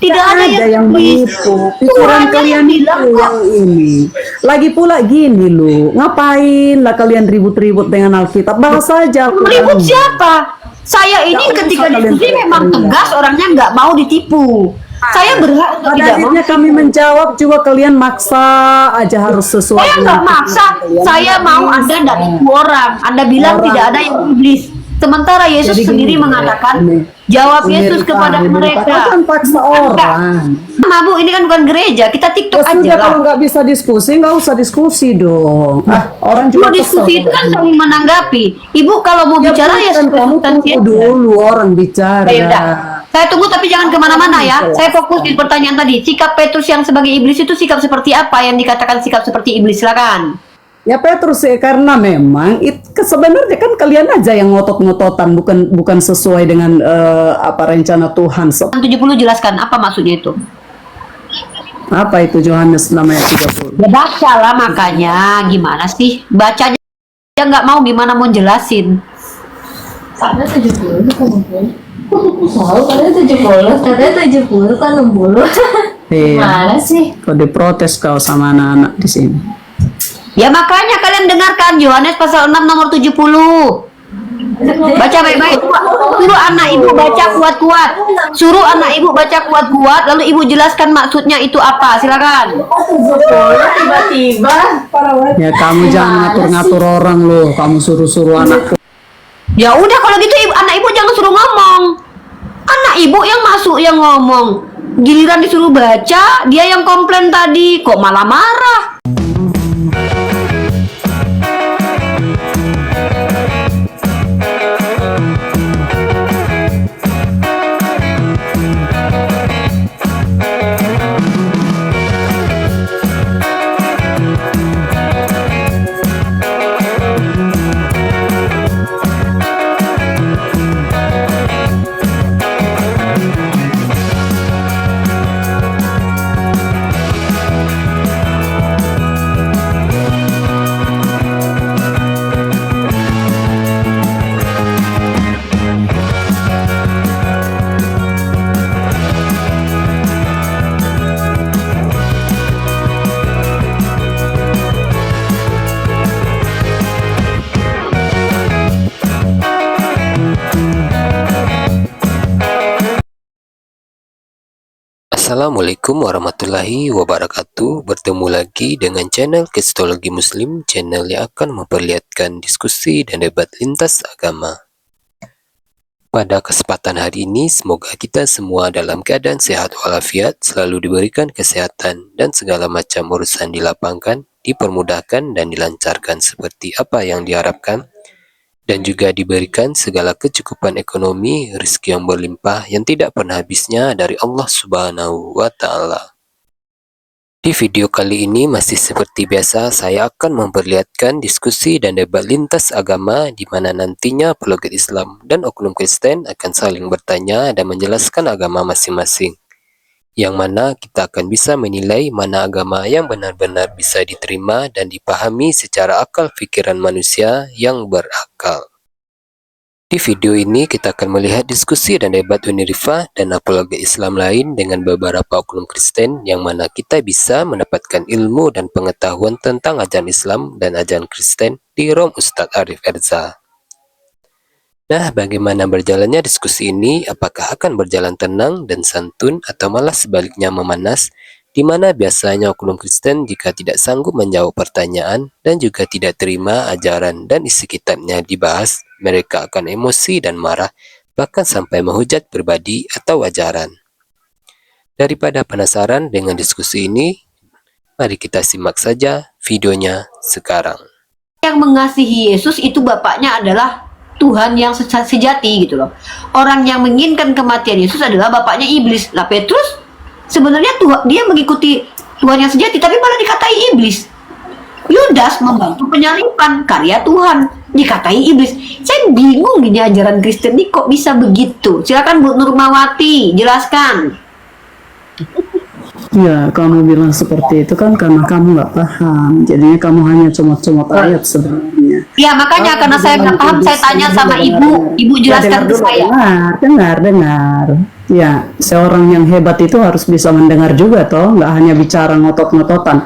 Tidak ada yang menipu. Pikiran kalian itu yang ini. Lagi pula gini loh, ngapain lah kalian ribut-ribut dengan Alkitab? Bahas saja. Ribut siapa? Saya ini ketika diskusi memang tegas, orangnya nggak mau ditipu. Saya berhak untuk tidak mau. Akhirnya kami menjawab juga kalian maksa aja harus sesuai. Saya nggak maksa. Saya mau Anda tidak tipu orang. Anda bilang tidak ada yang iblis. Sementara Yesus sendiri mengatakan, jawab Yesus kepada mereka. Kan paksa orang. Bu, ini kan bukan gereja, kita TikTok aja lah. Kalau nggak bisa diskusi, nggak usah diskusi dong. Orang juga diskusi itu kan saling menanggapi. Ibu kalau mau bicara ya kamu tunggu dulu orang bicara. Saya tunggu tapi jangan kemana-mana ya. Saya fokus di pertanyaan tadi. Sikap Petrus yang sebagai iblis itu sikap seperti apa yang dikatakan sikap seperti iblis? Silakan. Ya Petrus karena memang sebenarnya kan kalian aja yang ngotot-ngototan, bukan sesuai dengan apa rencana Tuhan. 70 jelaskan apa maksudnya itu? Apa itu Yohanes namanya 30? Ya baca lah makanya. Gimana sih? Bacanya nggak mau, gimana mau jelasin? Karena 70 kan 60. Tahu karena 70, katanya 70 kan 60. Gimana sih? Kau diprotes kau sama anak-anak di sini. Ya makanya kalian dengarkan Yohanes pasal 6 nomor 70. Baca baik-baik. Suruh anak ibu baca kuat-kuat. Suruh anak ibu baca kuat-kuat, lalu ibu jelaskan maksudnya itu apa. Silakan. Tiba-tiba. Ya kamu jangan ngatur-ngatur orang loh. Kamu suruh-suruh anak. Ya udah kalau gitu anak ibu jangan suruh ngomong. Anak ibu yang masuk yang ngomong. Giliran disuruh baca, dia yang komplain tadi. Kok malah marah? Assalamualaikum warahmatullahi wabarakatuh. Bertemu lagi dengan channel Kristologi Muslim, channel yang akan memperlihatkan diskusi dan debat lintas agama. Pada kesempatan hari ini, semoga kita semua dalam keadaan sehat walafiat, selalu diberikan kesehatan dan segala macam urusan dilapangkan, dipermudahkan dan dilancarkan seperti apa yang diharapkan, dan juga diberikan segala kecukupan ekonomi, rezeki yang berlimpah yang tidak pernah habisnya dari Allah Subhanahu wa Ta'ala. Di video kali ini masih seperti biasa, saya akan memperlihatkan diskusi dan debat lintas agama di mana nantinya apologet Islam dan oknum Kristen akan saling bertanya dan menjelaskan agama masing-masing. Yang mana kita akan bisa menilai mana agama yang benar-benar bisa diterima dan dipahami secara akal pikiran manusia yang berakal. Di video ini kita akan melihat diskusi dan debat Unirifah dan apologet Islam lain dengan beberapa oknum Kristen yang mana kita bisa mendapatkan ilmu dan pengetahuan tentang ajaran Islam dan ajaran Kristen di Room Ustadz Arif Erza. Nah, bagaimana berjalannya diskusi ini? Apakah akan berjalan tenang dan santun atau malah sebaliknya memanas? Di mana biasanya oknum Kristen jika tidak sanggup menjawab pertanyaan dan juga tidak terima ajaran dan isi kitabnya dibahas, mereka akan emosi dan marah, bahkan sampai menghujat pribadi atau ajaran. Daripada penasaran dengan diskusi ini, mari kita simak saja videonya sekarang. Yang mengasihi Yesus itu bapaknya adalah Tuhan yang sejati gitu loh. Orang yang menginginkan kematian Yesus adalah bapaknya iblis. Lah Petrus sebenarnya dia mengikuti Tuhan yang sejati tapi malah dikatai iblis. Yudas membantu penyalipan karya Tuhan, dikatai iblis. Saya bingung gini ajaran Kristen ini kok bisa begitu. Silakan Bu Nurmawati jelaskan. Ya, kamu bilang seperti itu kan karena kamu nggak paham. Jadinya kamu hanya comot-comot ayat sebenarnya. Ya, makanya karena saya nggak paham, saya tanya sama ibu. Ibu jelaskan ke saya. Dengar. Ya, seorang yang hebat itu harus bisa mendengar juga toh, nggak hanya bicara ngotot-ngototan.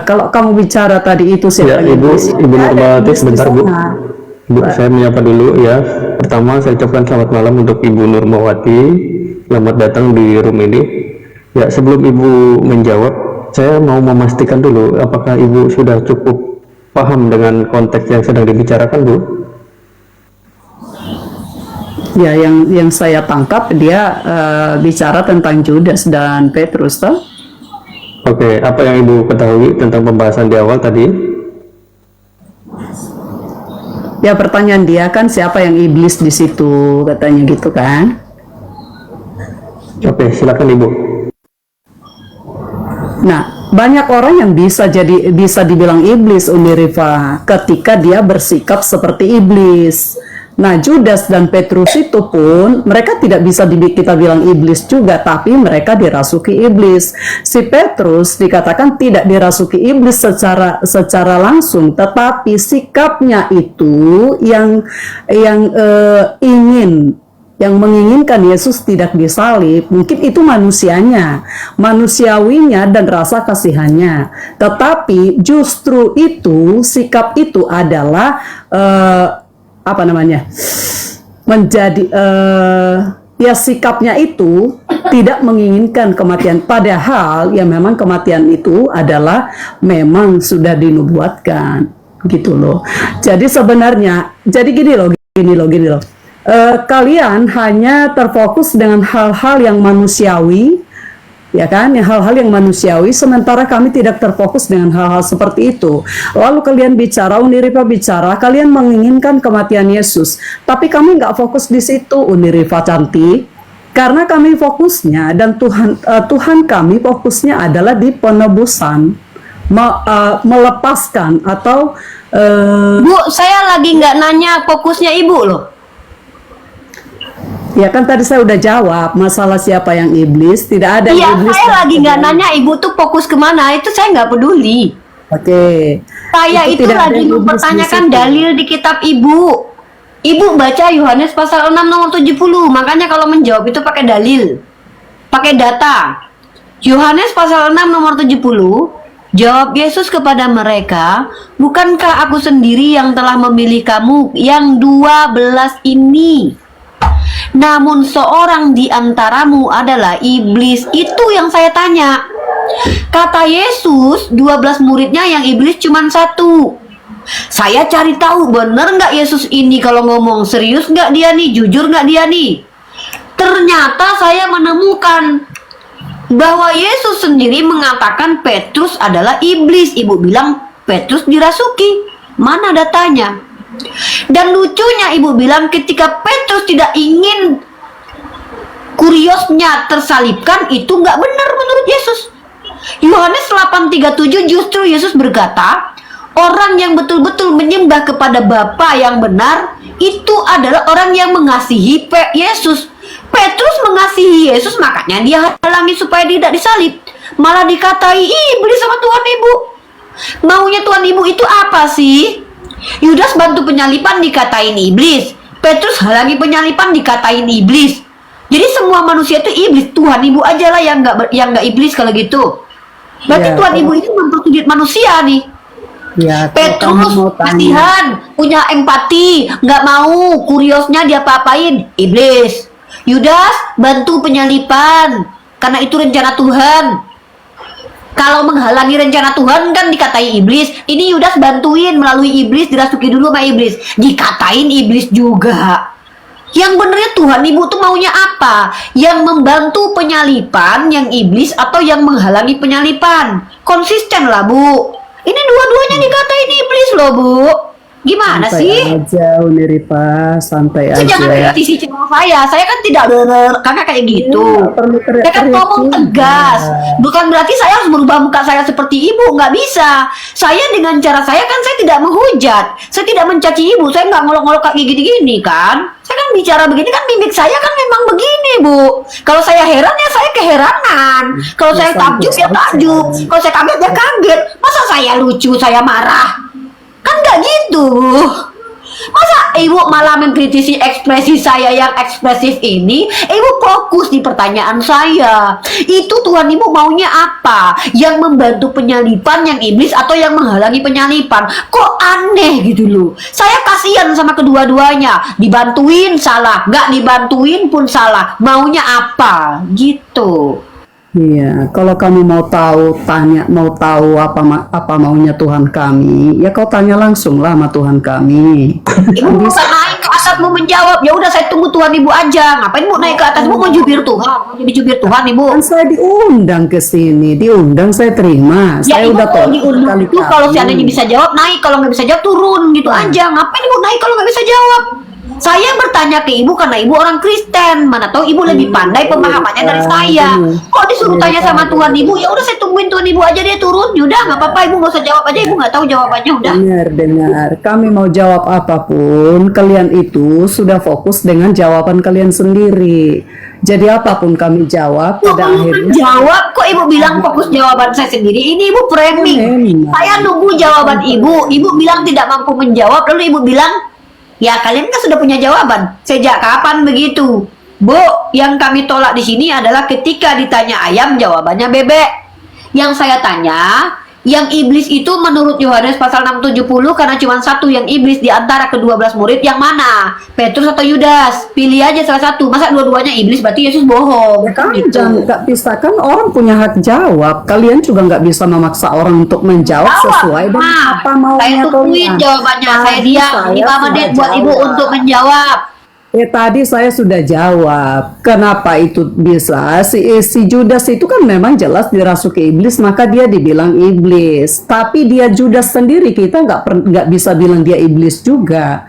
Kalau kamu bicara tadi itu Ya, siapa yang Ibu iblis? Nurmawati, Ada iblis di sebentar Bu. sana. Bu, saya menyapa dulu ya. Pertama, saya ucapkan selamat malam untuk Ibu Nurmawati. Selamat datang di room ini. Ya, sebelum Ibu menjawab, saya mau memastikan dulu apakah Ibu sudah cukup paham dengan konteks yang sedang dibicarakan, Bu? Ya, yang saya tangkap dia bicara tentang Judas dan Petrus toh. Oke, apa yang Ibu ketahui tentang pembahasan di awal tadi? Ya, pertanyaan dia kan siapa yang iblis di situ, katanya gitu kan. Oke, silakan Ibu. Nah, banyak orang yang bisa dibilang iblis, Uni Rifa, ketika dia bersikap seperti iblis. Nah, Judas dan Petrus itu pun mereka tidak bisa kita bilang iblis juga, tapi mereka dirasuki iblis. Si Petrus dikatakan tidak dirasuki iblis secara langsung, tetapi sikapnya itu yang menginginkan Yesus tidak disalib. Mungkin itu manusiawinya dan rasa kasihannya. Tetapi justru itu, sikap itu adalah menjadi ya sikapnya itu tidak menginginkan kematian, padahal ya memang kematian itu adalah memang sudah dinubuatkan gitu loh. Jadi sebenarnya gini loh. Kalian hanya terfokus dengan hal-hal yang manusiawi, ya kan, hal-hal yang manusiawi, sementara kami tidak terfokus dengan hal-hal seperti itu. Lalu kalian bicara, Uni Rifa bicara, kalian menginginkan kematian Yesus, tapi kami nggak fokus di situ, Uni Rifa cantik, karena kami fokusnya dan Tuhan kami fokusnya adalah di penebusan, melepaskan atau Bu, saya lagi nggak nanya fokusnya Ibu loh. ya kan tadi saya udah jawab masalah siapa yang iblis, tidak ada Iya, yang iblis. saya lagi nggak nanya Ibu tuh fokus kemana, itu saya nggak peduli. Oke. Saya itu tidak ada lagi yang iblis di mempertanyakan situ. dalil di kitab Ibu. Ibu baca Yohanes pasal 6 nomor 70, makanya kalau menjawab itu pakai dalil, pakai data. Yohanes pasal 6 nomor 70, jawab Yesus kepada mereka, bukankah aku sendiri yang telah memilih kamu yang 12 ini? Namun seorang di antaramu adalah iblis. Itu yang saya tanya. Kata Yesus, 12 muridnya yang iblis cuma 1. Saya cari tahu bener nggak Yesus ini kalau ngomong, serius nggak dia nih, jujur nggak dia nih. Ternyata saya menemukan bahwa Yesus sendiri mengatakan Petrus adalah iblis. Ibu bilang Petrus dirasuki. Mana datanya? Dan lucunya Ibu bilang ketika Petrus tidak ingin kuriosnya tersalibkan, itu nggak benar menurut Yesus. Yohanes 8:37 justru Yesus berkata, orang yang betul-betul menyembah kepada Bapa yang benar itu adalah orang yang mengasihi Yesus. Petrus mengasihi Yesus, makanya dia halangi supaya tidak disalib. Malah dikatai iblis sama Tuhan Ibu. Maunya Tuhan Ibu itu apa sih? Yudas bantu penyalipan dikatain iblis, Petrus halangi penyalipan dikatain iblis. Jadi semua manusia itu iblis. Tuhan Ibu aja lah yang nggak iblis kalau gitu. Berarti Ya, Tuhan Ibu itu mempersulit manusia nih. Ya, Petrus kasihan, punya empati, nggak mau kuriosnya dia apa-apain, iblis. Yudas bantu penyalipan karena itu rencana Tuhan. Kalau menghalangi rencana Tuhan kan dikatai iblis. Ini Yudas bantuin melalui iblis, dirasuki dulu sama iblis, dikatain iblis juga. Yang benernya Tuhan Ibu tuh maunya apa? Yang membantu penyalipan yang iblis atau yang menghalangi penyalipan? Konsisten lah Bu. Ini dua-duanya dikatain iblis loh Bu. Gimana santai sih? aja, Uni Rifa, santai Itu aja. jangan kritisi channel saya. Saya kan tidak kakak kayak gitu. Iya, perlu Saya kan ngomong juga. tegas. Bukan berarti saya harus merubah muka saya seperti ibu. Nggak bisa. Saya dengan cara saya kan saya tidak menghujat. Saya tidak mencaci ibu. Saya nggak ngolok-ngolok kayak gini-gini kan. Saya kan bicara begini kan mimik saya kan memang begini Bu. Kalau saya heran ya saya keheranan. Kalau saya takjub ya takjub. Kalau saya kaget ya kaget. Masa saya lucu, saya marah? Kan nggak gitu. Masa ibu malah mengkritisi ekspresi saya yang ekspresif ini? Ibu fokus di pertanyaan saya. Itu Tuhan ibu maunya apa? Yang membantu penyalipan yang iblis atau yang menghalangi penyalipan? Kok aneh gitu loh. Saya kasihan sama kedua-duanya. Dibantuin salah, nggak dibantuin pun salah. Maunya apa? Gitu. Iya, kalau kamu mau tahu, mau tahu apa maunya Tuhan kami, ya kau tanya langsung lah sama Tuhan kami. Ibu bukan naik ke atas mau menjawab. Ya udah saya tunggu Tuhan ibu aja. Ngapain ibu naik ke atas? Ibu mau jubir Tuhan, mau jadi jubir Tuhan ibu. Kan saya diundang ke sini, diundang saya terima. Ya Saya ibu udah kalau tolak diundang itu berkali-kali. kalau seandainya bisa jawab naik, kalau nggak bisa jawab turun gitu aja. Ngapain ibu naik kalau nggak bisa jawab? Saya bertanya ke ibu karena ibu orang Kristen. Mana tahu ibu lebih pandai pemahamannya dari saya. Kok disuruh tanya sama Tuhan ibu? Ya udah saya tungguin Tuhan ibu aja dia turun. Udah nggak apa-apa ibu nggak usah jawab aja. Ibu nggak tahu jawabannya udah. Dengar. Kami mau jawab apapun, kalian itu sudah fokus dengan jawaban kalian sendiri. Jadi apapun kami jawab, Ibu pada belum akhirnya menjawab kok ibu bilang fokus jawaban saya sendiri. Ini ibu framing. Memang. Saya nunggu jawaban ibu. Ibu bilang tidak mampu menjawab. Lalu ibu bilang, ya kalian kan sudah punya jawaban. Sejak kapan begitu? Bu, yang kami tolak di sini adalah ketika ditanya ayam jawabannya bebek. Yang saya tanya, yang iblis itu menurut Yohanes pasal 670 karena cuma satu yang iblis di antara ke-12 murid yang mana? Petrus atau Yudas? Pilih aja salah satu. Masa dua-duanya iblis berarti Yesus bohong. ya kan Gitu. jangan nggak bisa kan orang punya hak jawab. Kalian juga nggak bisa memaksa orang untuk menjawab sesuai dengan apa Saya maunya tungguin kalian. jawabannya. Saya Tadi diam saya 5 menit sudah buat ibu jawab. untuk menjawab. Tadi saya sudah jawab. Kenapa itu bisa? Si Judas itu kan memang jelas dirasuki iblis, maka dia dibilang iblis. Tapi dia Judas sendiri kita nggak bisa bilang dia iblis juga.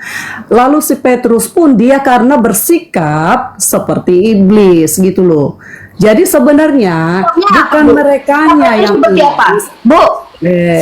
Lalu si Petrus pun dia karena bersikap seperti iblis gitu loh. Jadi sebenarnya bukan merekanya yang seperti apa? iblis. Bu,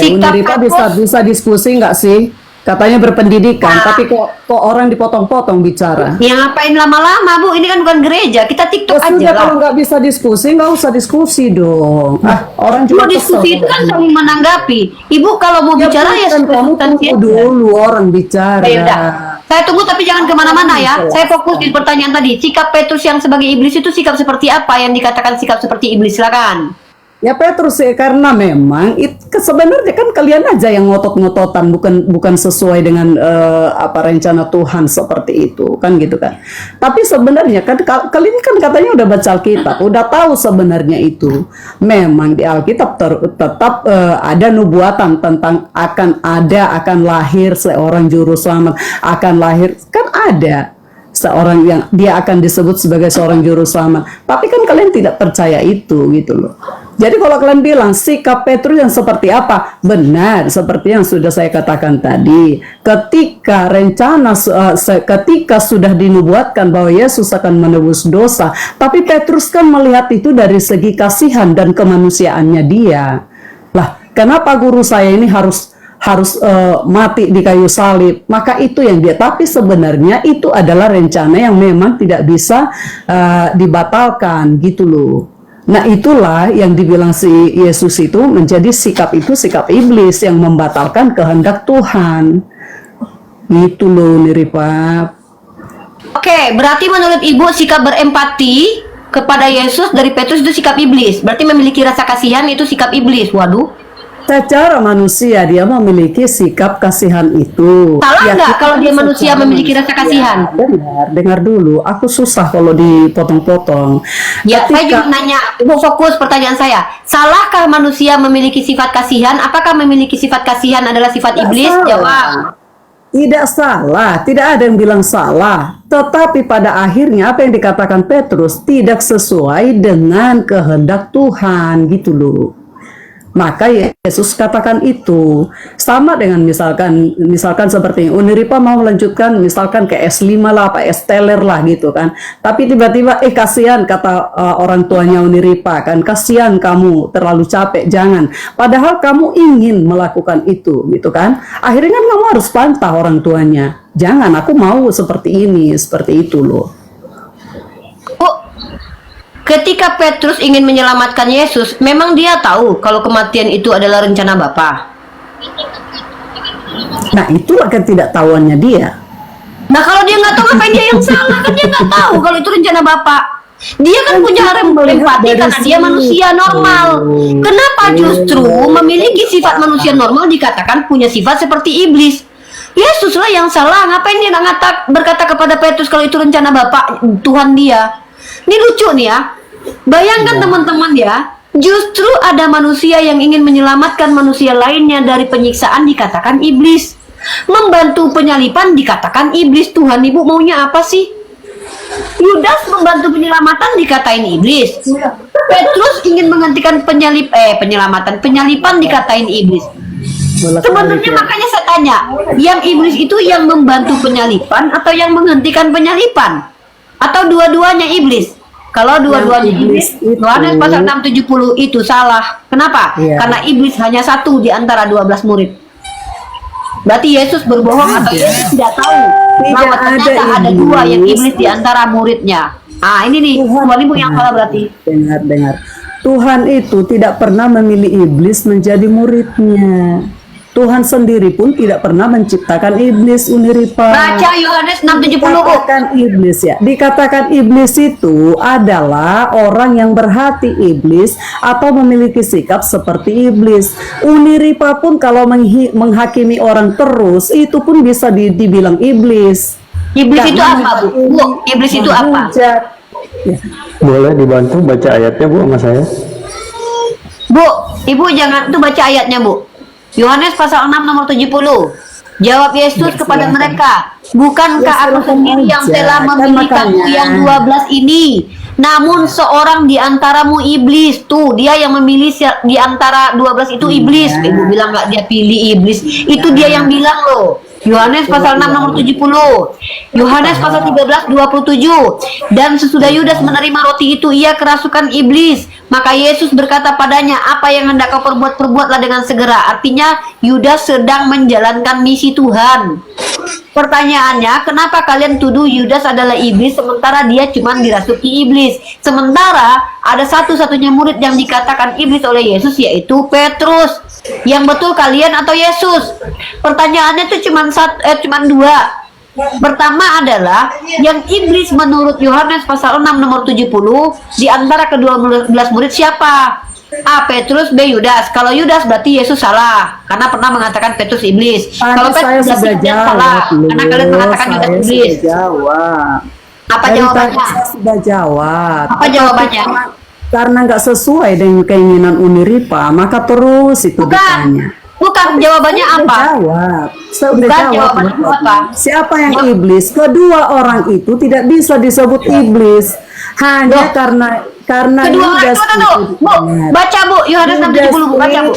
sikap Uniripa Petrus bisa diskusi nggak sih? Katanya berpendidikan, Nah. tapi kok orang dipotong-potong bicara. ya ngapain lama-lama bu? Ini kan bukan gereja, kita TikTok Ya aja sudah, lah. kalau nggak bisa diskusi, nggak usah diskusi dong. Orang juga Mau diskusi itu kesel. kan saling menanggapi. Ibu kalau mau bicara ya bukan, kamu substansi tunggu aja. dulu orang bicara. Ya udah. Saya tunggu tapi jangan kemana-mana ya. Saya fokus di pertanyaan tadi. Sikap Petrus yang sebagai iblis itu sikap seperti apa yang dikatakan sikap seperti iblis? Silakan. Ya Petrus karena memang sebenarnya kan kalian aja yang ngotot-ngototan, bukan sesuai dengan apa rencana Tuhan seperti itu kan gitu kan. Tapi sebenarnya kan kalian kan katanya udah baca Alkitab, udah tahu sebenarnya itu memang di Alkitab tetap ada nubuatan tentang akan lahir seorang juru selamat, akan lahir kan ada seorang yang dia akan disebut sebagai seorang juru selamat. Tapi kan kalian tidak percaya itu gitu loh. Jadi kalau kalian bilang sikap Petrus yang seperti apa? Benar, seperti yang sudah saya katakan tadi. Ketika ketika sudah dinubuatkan bahwa Yesus akan menebus dosa, tapi Petrus kan melihat itu dari segi kasihan dan kemanusiaannya dia. Lah, kenapa guru saya ini harus mati di kayu salib? Maka itu yang dia, tapi sebenarnya itu adalah rencana yang memang tidak bisa dibatalkan gitu loh. Nah itulah yang dibilang si Yesus itu menjadi sikap iblis yang membatalkan kehendak Tuhan. Itu loh Niripa. Oke, berarti menurut ibu sikap berempati kepada Yesus dari Petrus itu sikap iblis. Berarti memiliki rasa kasihan itu sikap iblis. Waduh. Secara manusia dia memiliki sikap kasihan itu. Salah Ya, nggak kita kalau dia secara manusia memiliki rasa kasihan? Dengar dulu. Aku susah kalau dipotong-potong. Ya, saya Ketika- juga nanya, ibu fokus pertanyaan saya. Salahkah manusia memiliki sifat kasihan? Apakah memiliki sifat kasihan adalah sifat iblis? salah. Jawab. Tidak salah, tidak ada yang bilang salah. Tetapi pada akhirnya apa yang dikatakan Petrus tidak sesuai dengan kehendak Tuhan gitu loh. Maka Yesus katakan itu sama dengan misalkan seperti Uniripa mau melanjutkan misalkan ke S5 lah, apa S teler lah gitu kan. Tapi tiba-tiba kasihan kata orang tuanya Uniripa kan, kasihan kamu terlalu capek, jangan. Padahal kamu ingin melakukan itu gitu kan. Akhirnya kan kamu harus bantah orang tuanya. Jangan, aku mau seperti ini, seperti itu loh. Ketika Petrus ingin menyelamatkan Yesus, memang dia tahu kalau kematian itu adalah rencana Bapa. Nah itulah ketidaktahuannya dia. Nah kalau dia nggak tahu ngapain dia yang salah, kan dia nggak tahu kalau itu rencana Bapak. Dia kan punya empati karena dia manusia normal. Kenapa justru memiliki sifat manusia normal dikatakan punya sifat seperti iblis? Yesus lah yang salah. Ngapain dia berkata kepada Petrus kalau itu rencana Bapak Tuhan dia? Ini lucu nih ya. Bayangkan teman-teman ya, justru ada manusia yang ingin menyelamatkan manusia lainnya dari penyiksaan dikatakan iblis. Membantu penyalipan dikatakan iblis. Tuhan Ibu maunya apa sih? Yudas membantu penyelamatan dikatain iblis. Petrus ingin menghentikan penyalipan dikatain iblis. Sebenarnya makanya saya tanya, yang iblis itu yang membantu penyalipan atau yang menghentikan penyalipan? Atau dua-duanya iblis? Kalau dua-duanya iblis, Yohanes pasal 6:70 itu salah. Kenapa? Karena iblis hanya satu di antara 12 murid. Berarti Yesus berbohong atau Yesus tidak tahu bahwa ternyata ada dua yang iblis di antara muridnya. Ah ini nih, Tuhan Ibu yang salah berarti. Dengar. Tuhan itu tidak pernah memilih iblis menjadi muridnya. Tuhan sendiri pun tidak pernah menciptakan iblis, Uniripa. Baca Yohanes 6:70. Dikatakan iblis ya. Dikatakan iblis itu adalah orang yang berhati iblis atau memiliki sikap seperti iblis. Uniripa pun kalau menghakimi orang terus itu pun bisa dibilang iblis. Iblis itu apa, Bu? Iblis itu apa? Ya. Boleh dibantu baca ayatnya Bu sama saya? Bu, Ibu jangan tuh baca ayatnya, Bu. Yohanes pasal 6 nomor 70. Jawab Yesus kepada mereka, bukankah aku sendiri yang telah memilih kamu yang 12 ini? Namun seorang di antaramu iblis. Tuh, dia yang memilih di antara 12 itu iblis. Ibu bilang nggak dia pilih iblis. Itu dia yang bilang loh. Yohanes pasal 6 nomor 70. Yohanes pasal 13 27. Dan sesudah Yudas menerima roti itu, ia kerasukan iblis. Maka Yesus berkata padanya, apa yang hendak kau perbuat, perbuatlah dengan segera. Artinya Yudas sedang menjalankan misi Tuhan. Pertanyaannya, kenapa kalian tuduh Yudas adalah iblis sementara dia cuma dirasuki iblis? Sementara ada satu-satunya murid yang dikatakan iblis oleh Yesus, yaitu Petrus. Yang betul kalian atau Yesus? Pertanyaannya itu cuma dua. Pertama adalah yang iblis menurut Yohanes pasal 6 nomor 70 di antara kedua belas murid siapa? A. Petrus, B. Yudas. Kalau Yudas berarti Yesus salah karena pernah mengatakan Petrus iblis. Kalau Petrus berarti salah karena kalian mengatakan Yudas iblis. Apa jawabannya? Saya sudah jawab. Apa jawabannya? Karena nggak sesuai dengan keinginan Uniripa, maka terus itu ditanya. Bukan, jawabannya apa? Saya udah jawab. Apa? Siapa yang iblis? Kedua orang itu tidak bisa disebut iblis hanya karena kedua Yudas itu, Bu, baca Bu, Yohanes 6:70, Bu, baca Bu.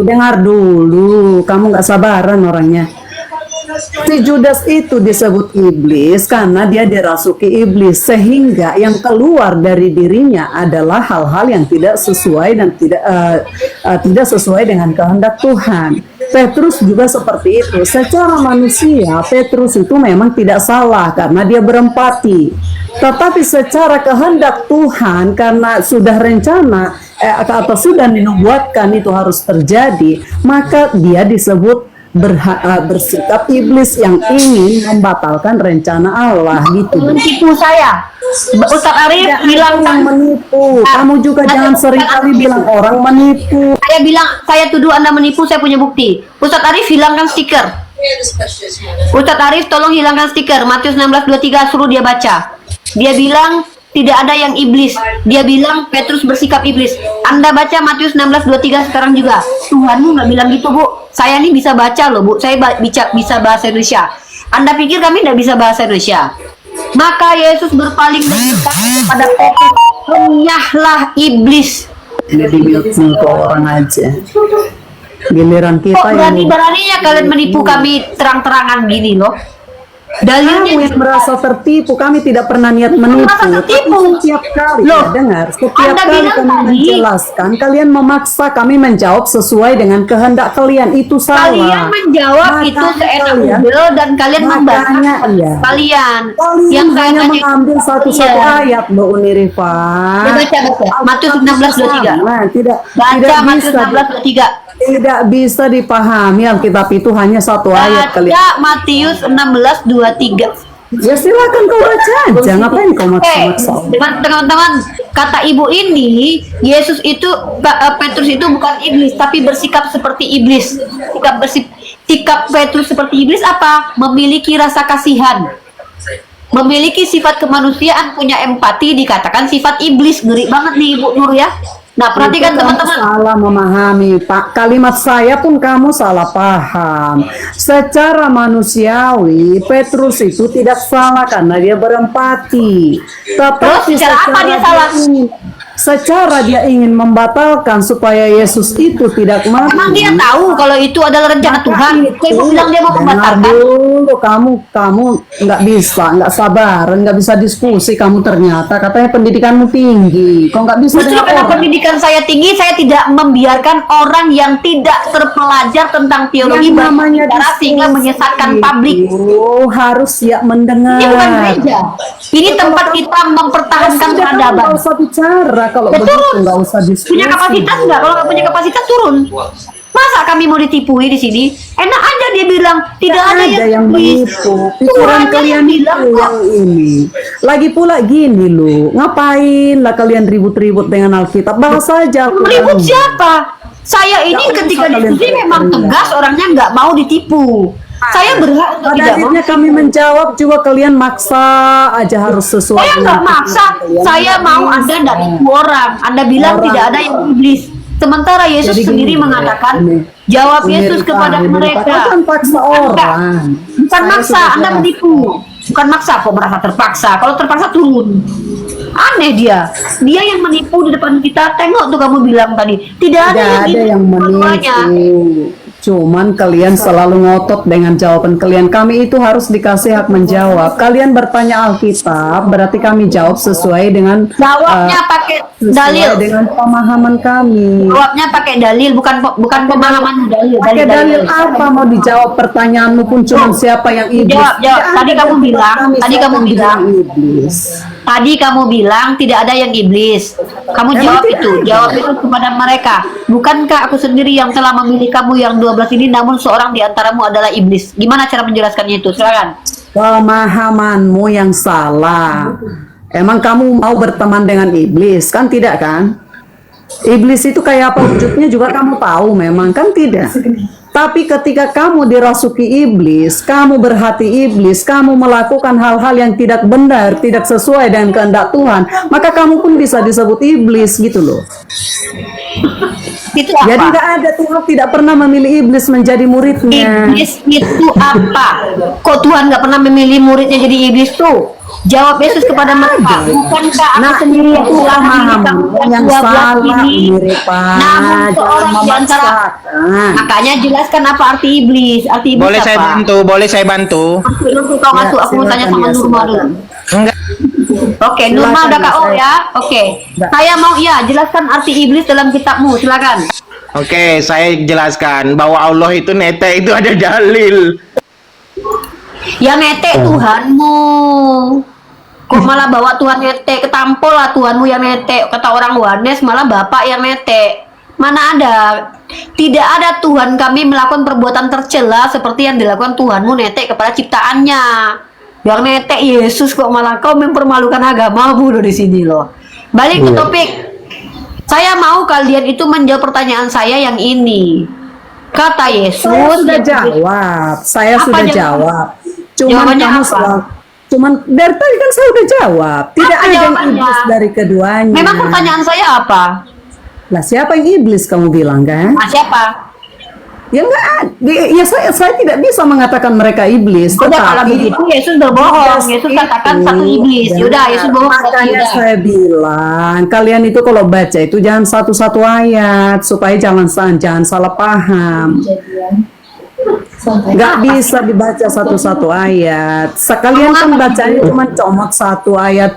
Dengar dulu, kamu nggak sabaran orangnya. Si Judas itu disebut iblis karena dia dirasuki iblis, sehingga yang keluar dari dirinya adalah hal-hal yang tidak sesuai dan tidak sesuai dengan kehendak Tuhan. Petrus juga seperti itu. Secara manusia, Petrus itu memang tidak salah karena dia berempati. Tetapi secara kehendak Tuhan, karena sudah rencana atau sudah dinubuatkan itu harus terjadi, maka dia disebut bersikap iblis yang ingin membatalkan rencana Allah gitu. Menipu saya. Ustaz Arif bilang yang menipu. Kamu juga jangan seringkali bilang orang menipu. Saya bilang, saya tuduh Anda menipu, saya punya bukti. Ustaz Arif hilangkan stiker. Ustaz Arif tolong hilangkan stiker. Matius 16:23 suruh dia baca. Dia bilang tidak ada yang iblis. Dia bilang Petrus bersikap iblis. Anda baca Matius 16:23 sekarang juga. Tuhanmu nggak bilang gitu, Bu. Saya ini bisa baca loh, Bu. Saya bisa bahasa Indonesia. Anda pikir kami tidak bisa bahasa Indonesia? Maka Yesus berpaling kepada Petrus. Renyahlah iblis. Jadi ke orang aja. Giliran kita Kok berani-beraninya kalian menipu kami terang-terangan gini loh. Dalilnya yang merasa tertipu, kami tidak pernah niat menipu. Tertipu. Setiap kali Loh, dengar, setiap Anda kali bilang kami tadi, menjelaskan, kalian memaksa kami menjawab sesuai dengan kehendak kalian, itu salah. kalian menjawab Makanya itu seenak kalian- udel dan kalian membantah iya. kalian. Kalian hanya tanya- mengambil satu-satu Iya. ayat, Mbak Unirifa. Ya, baca. Matius 16:23. Nah, tidak Baca Matius bisa 16:23. tidak bisa dipahami Alkitab itu hanya satu ayat kalian. Baca Matius 16:23. Ya silakan kau baca aja, ngapain kau maksa-maksa? Teman-teman, kata ibu ini, Yesus itu, Petrus itu bukan iblis, tapi bersikap seperti iblis. Sikap Petrus seperti iblis apa? Memiliki rasa kasihan, memiliki sifat kemanusiaan, punya empati, dikatakan sifat iblis. Ngeri banget nih Ibu Nur ya. Nah, perhatikan Itu kamu teman-teman. salah memahami, Pak. Kalimat saya pun kamu salah paham. Secara manusiawi, Petrus itu tidak salah karena dia berempati. Tetapi Terus secara apa dia salah? secara dia ingin membatalkan supaya Yesus itu tidak mati. Emang dia tahu kalau itu adalah rencana Tuhan? Kok Ibu bilang dia mau Dengar membatalkan? dulu, kamu nggak bisa, nggak sabar, nggak bisa diskusi. Kamu ternyata katanya pendidikanmu tinggi, kok nggak bisa Justru dengar karena orang? pendidikan saya tinggi, saya tidak membiarkan orang yang tidak terpelajar tentang teologi Yang namanya berbicara sehingga menyesatkan publik. Oh, harus siap mendengar. Ini bukan gereja. Ini tempat kita mempertahankan Sudah, kamu peradaban. nggak usah bicara kalau Ya, begitu, turun. nggak usah diskusi. Punya kapasitas nggak? Kalau nggak punya kapasitas turun. Masa kami mau ditipui di sini? Enak aja dia bilang tidak ada yang iblis. menipu. Pikiran Tuhannya kalian yang bilang itu kok. yang ini. Lagi pula gini loh, ngapain lah kalian ribut-ribut dengan Alkitab? Bahas aja. Ribut siapa? Saya ini Nggak ketika usah kalian diskusi memang teriak-teriak. tegas, orangnya nggak mau ditipu. Saya berhak untuk Pada tidak mau. akhirnya kami menjawab juga kalian maksa aja harus sesuai. Saya nggak dengan maksa. kalian. Saya mau Anda dari orang. Anda bilang Orang. tidak ada yang iblis. Sementara Yesus Jadi gini, sendiri mengatakan, ini. jawab Ini Yesus Rita, kepada ini Rita. mereka. Kan paksa Enggak. orang. Bukan Saya maksa, sudah Anda jelaskan. menipu. Bukan maksa, kok merasa terpaksa. Kalau terpaksa turun. Aneh dia. Dia yang menipu di depan kita. Tengok tuh kamu bilang tadi. Tidak ada Tidak ada yang dua-duanya. menipu. Cuman kalian selalu ngotot dengan jawaban kalian. Kami itu harus dikasih hak menjawab. Kalian bertanya Alkitab, berarti kami jawab sesuai dengan Jawabnya pakai sesuai dalil. dengan pemahaman kami. Jawabnya pakai dalil, bukan pemahaman dalil. Pakai dalil apa mau dijawab pertanyaanmu pun cuma siapa yang iblis? Jawab. Tidak Tadi ada kamu di bilang, kami tadi siapa kamu yang bilang. dibilang iblis. Tadi kamu bilang tidak ada yang iblis. Kamu Emang jawab tidak itu. ada. Jawab itu kepada mereka. Bukankah aku sendiri yang telah memilih kamu yang 12 ini, namun seorang di antaramu adalah iblis. Gimana cara menjelaskannya itu? Silakan. Pemahamanmu yang salah. Emang kamu mau berteman dengan iblis? Kan tidak kan? Iblis itu kayak apa wujudnya juga kamu tahu memang kan tidak. Tapi ketika kamu dirasuki iblis, kamu berhati iblis, kamu melakukan hal-hal yang tidak benar, tidak sesuai dengan kehendak Tuhan, maka kamu pun bisa disebut iblis gitu loh. Itu Jadi apa? nggak ada, Tuhan tidak pernah memilih iblis menjadi muridnya. Iblis itu apa? Kok Tuhan nggak pernah memilih muridnya jadi iblis tuh? Jawab Yesus kepada mereka. Bukankah aku Nah, sendiri yang itulah telah memilih kamu pemahamu yang 12 salah ini? ini, Repa. Namun Jangan seorang di antara memaksakan. makanya jelaskan apa arti iblis. Arti iblis Boleh apa? saya bantu? Boleh saya bantu? Kau masuk, aku mau tanya sama silakan, Nurma dulu. Enggak. Oke, Nurma Silakan, udah KO saya- ya. Oke. Enggak. Saya mau ya jelaskan arti iblis dalam kitabmu. Silakan. Oke, saya jelaskan bahwa Allah itu netek itu ada dalil. Yang netek Tuhanmu. Kok malah bawa Tuhan netek? Ketampol lah Tuhanmu yang netek. Kata orang Wanes malah Bapak yang netek. Mana ada? Tidak ada Tuhan kami melakukan perbuatan tercela seperti yang dilakukan Tuhanmu netek kepada ciptaannya. Yang netek Yesus kok malah kau mempermalukan agamamu loh di sini loh. Balik ke topik. Saya mau kalian itu menjawab pertanyaan saya yang ini. Kata Yesus. Saya sudah yang- jawab. Saya Apa sudah jawaban- jawab. Cuman jawabannya kamu apa? selalu. Cuman dari tadi kan saya udah jawab. Tidak Apa ada yang jawabannya? iblis dari keduanya. Memang pertanyaan saya apa? Lah siapa yang iblis kamu bilang kan? Nah, siapa? Ya enggak ada. Ya saya tidak bisa mengatakan mereka iblis. Udah kalau tetapi begitu Yesus berbohong. tugas Yesus itu, katakan satu iblis. Yaudah, Yesus bohong berarti Makanya udah. saya bilang, kalian itu kalau baca itu jangan satu-satu ayat supaya jangan salah paham. Kejadian. Sampai Nggak bisa dibaca satu-satu ayat. Sekalian kan bacanya cuma comot satu ayat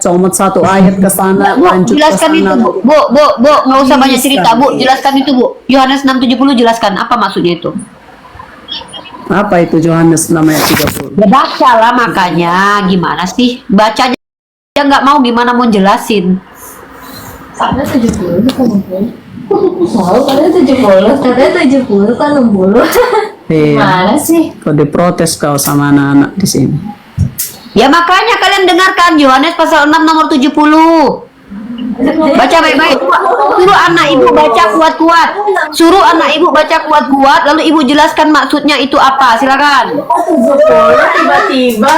ke sana, Bu, lanjut ke jelaskan itu, sana. Bu. Bu, nggak usah banyak Bisa, cerita, Bu. Bu. Jelaskan itu, Bu. Yohanes 6:70 jelaskan apa maksudnya itu. Apa itu Yohanes namanya 30? Ya baca lah makanya. Gimana sih? Bacanya ya nggak mau, gimana mau jelasin? Karena 70 kan 60. Kok aku tahu katanya 70, katanya 70 kan 60. Iya. Mana sih? Kau diprotes kau sama anak-anak di sini. Ya makanya kalian dengarkan Yohanes pasal 6 nomor 70. Baca baik-baik. Suruh anak ibu baca kuat-kuat. Suruh anak ibu baca kuat-kuat, lalu ibu jelaskan maksudnya itu apa. Silakan. Tiba-tiba.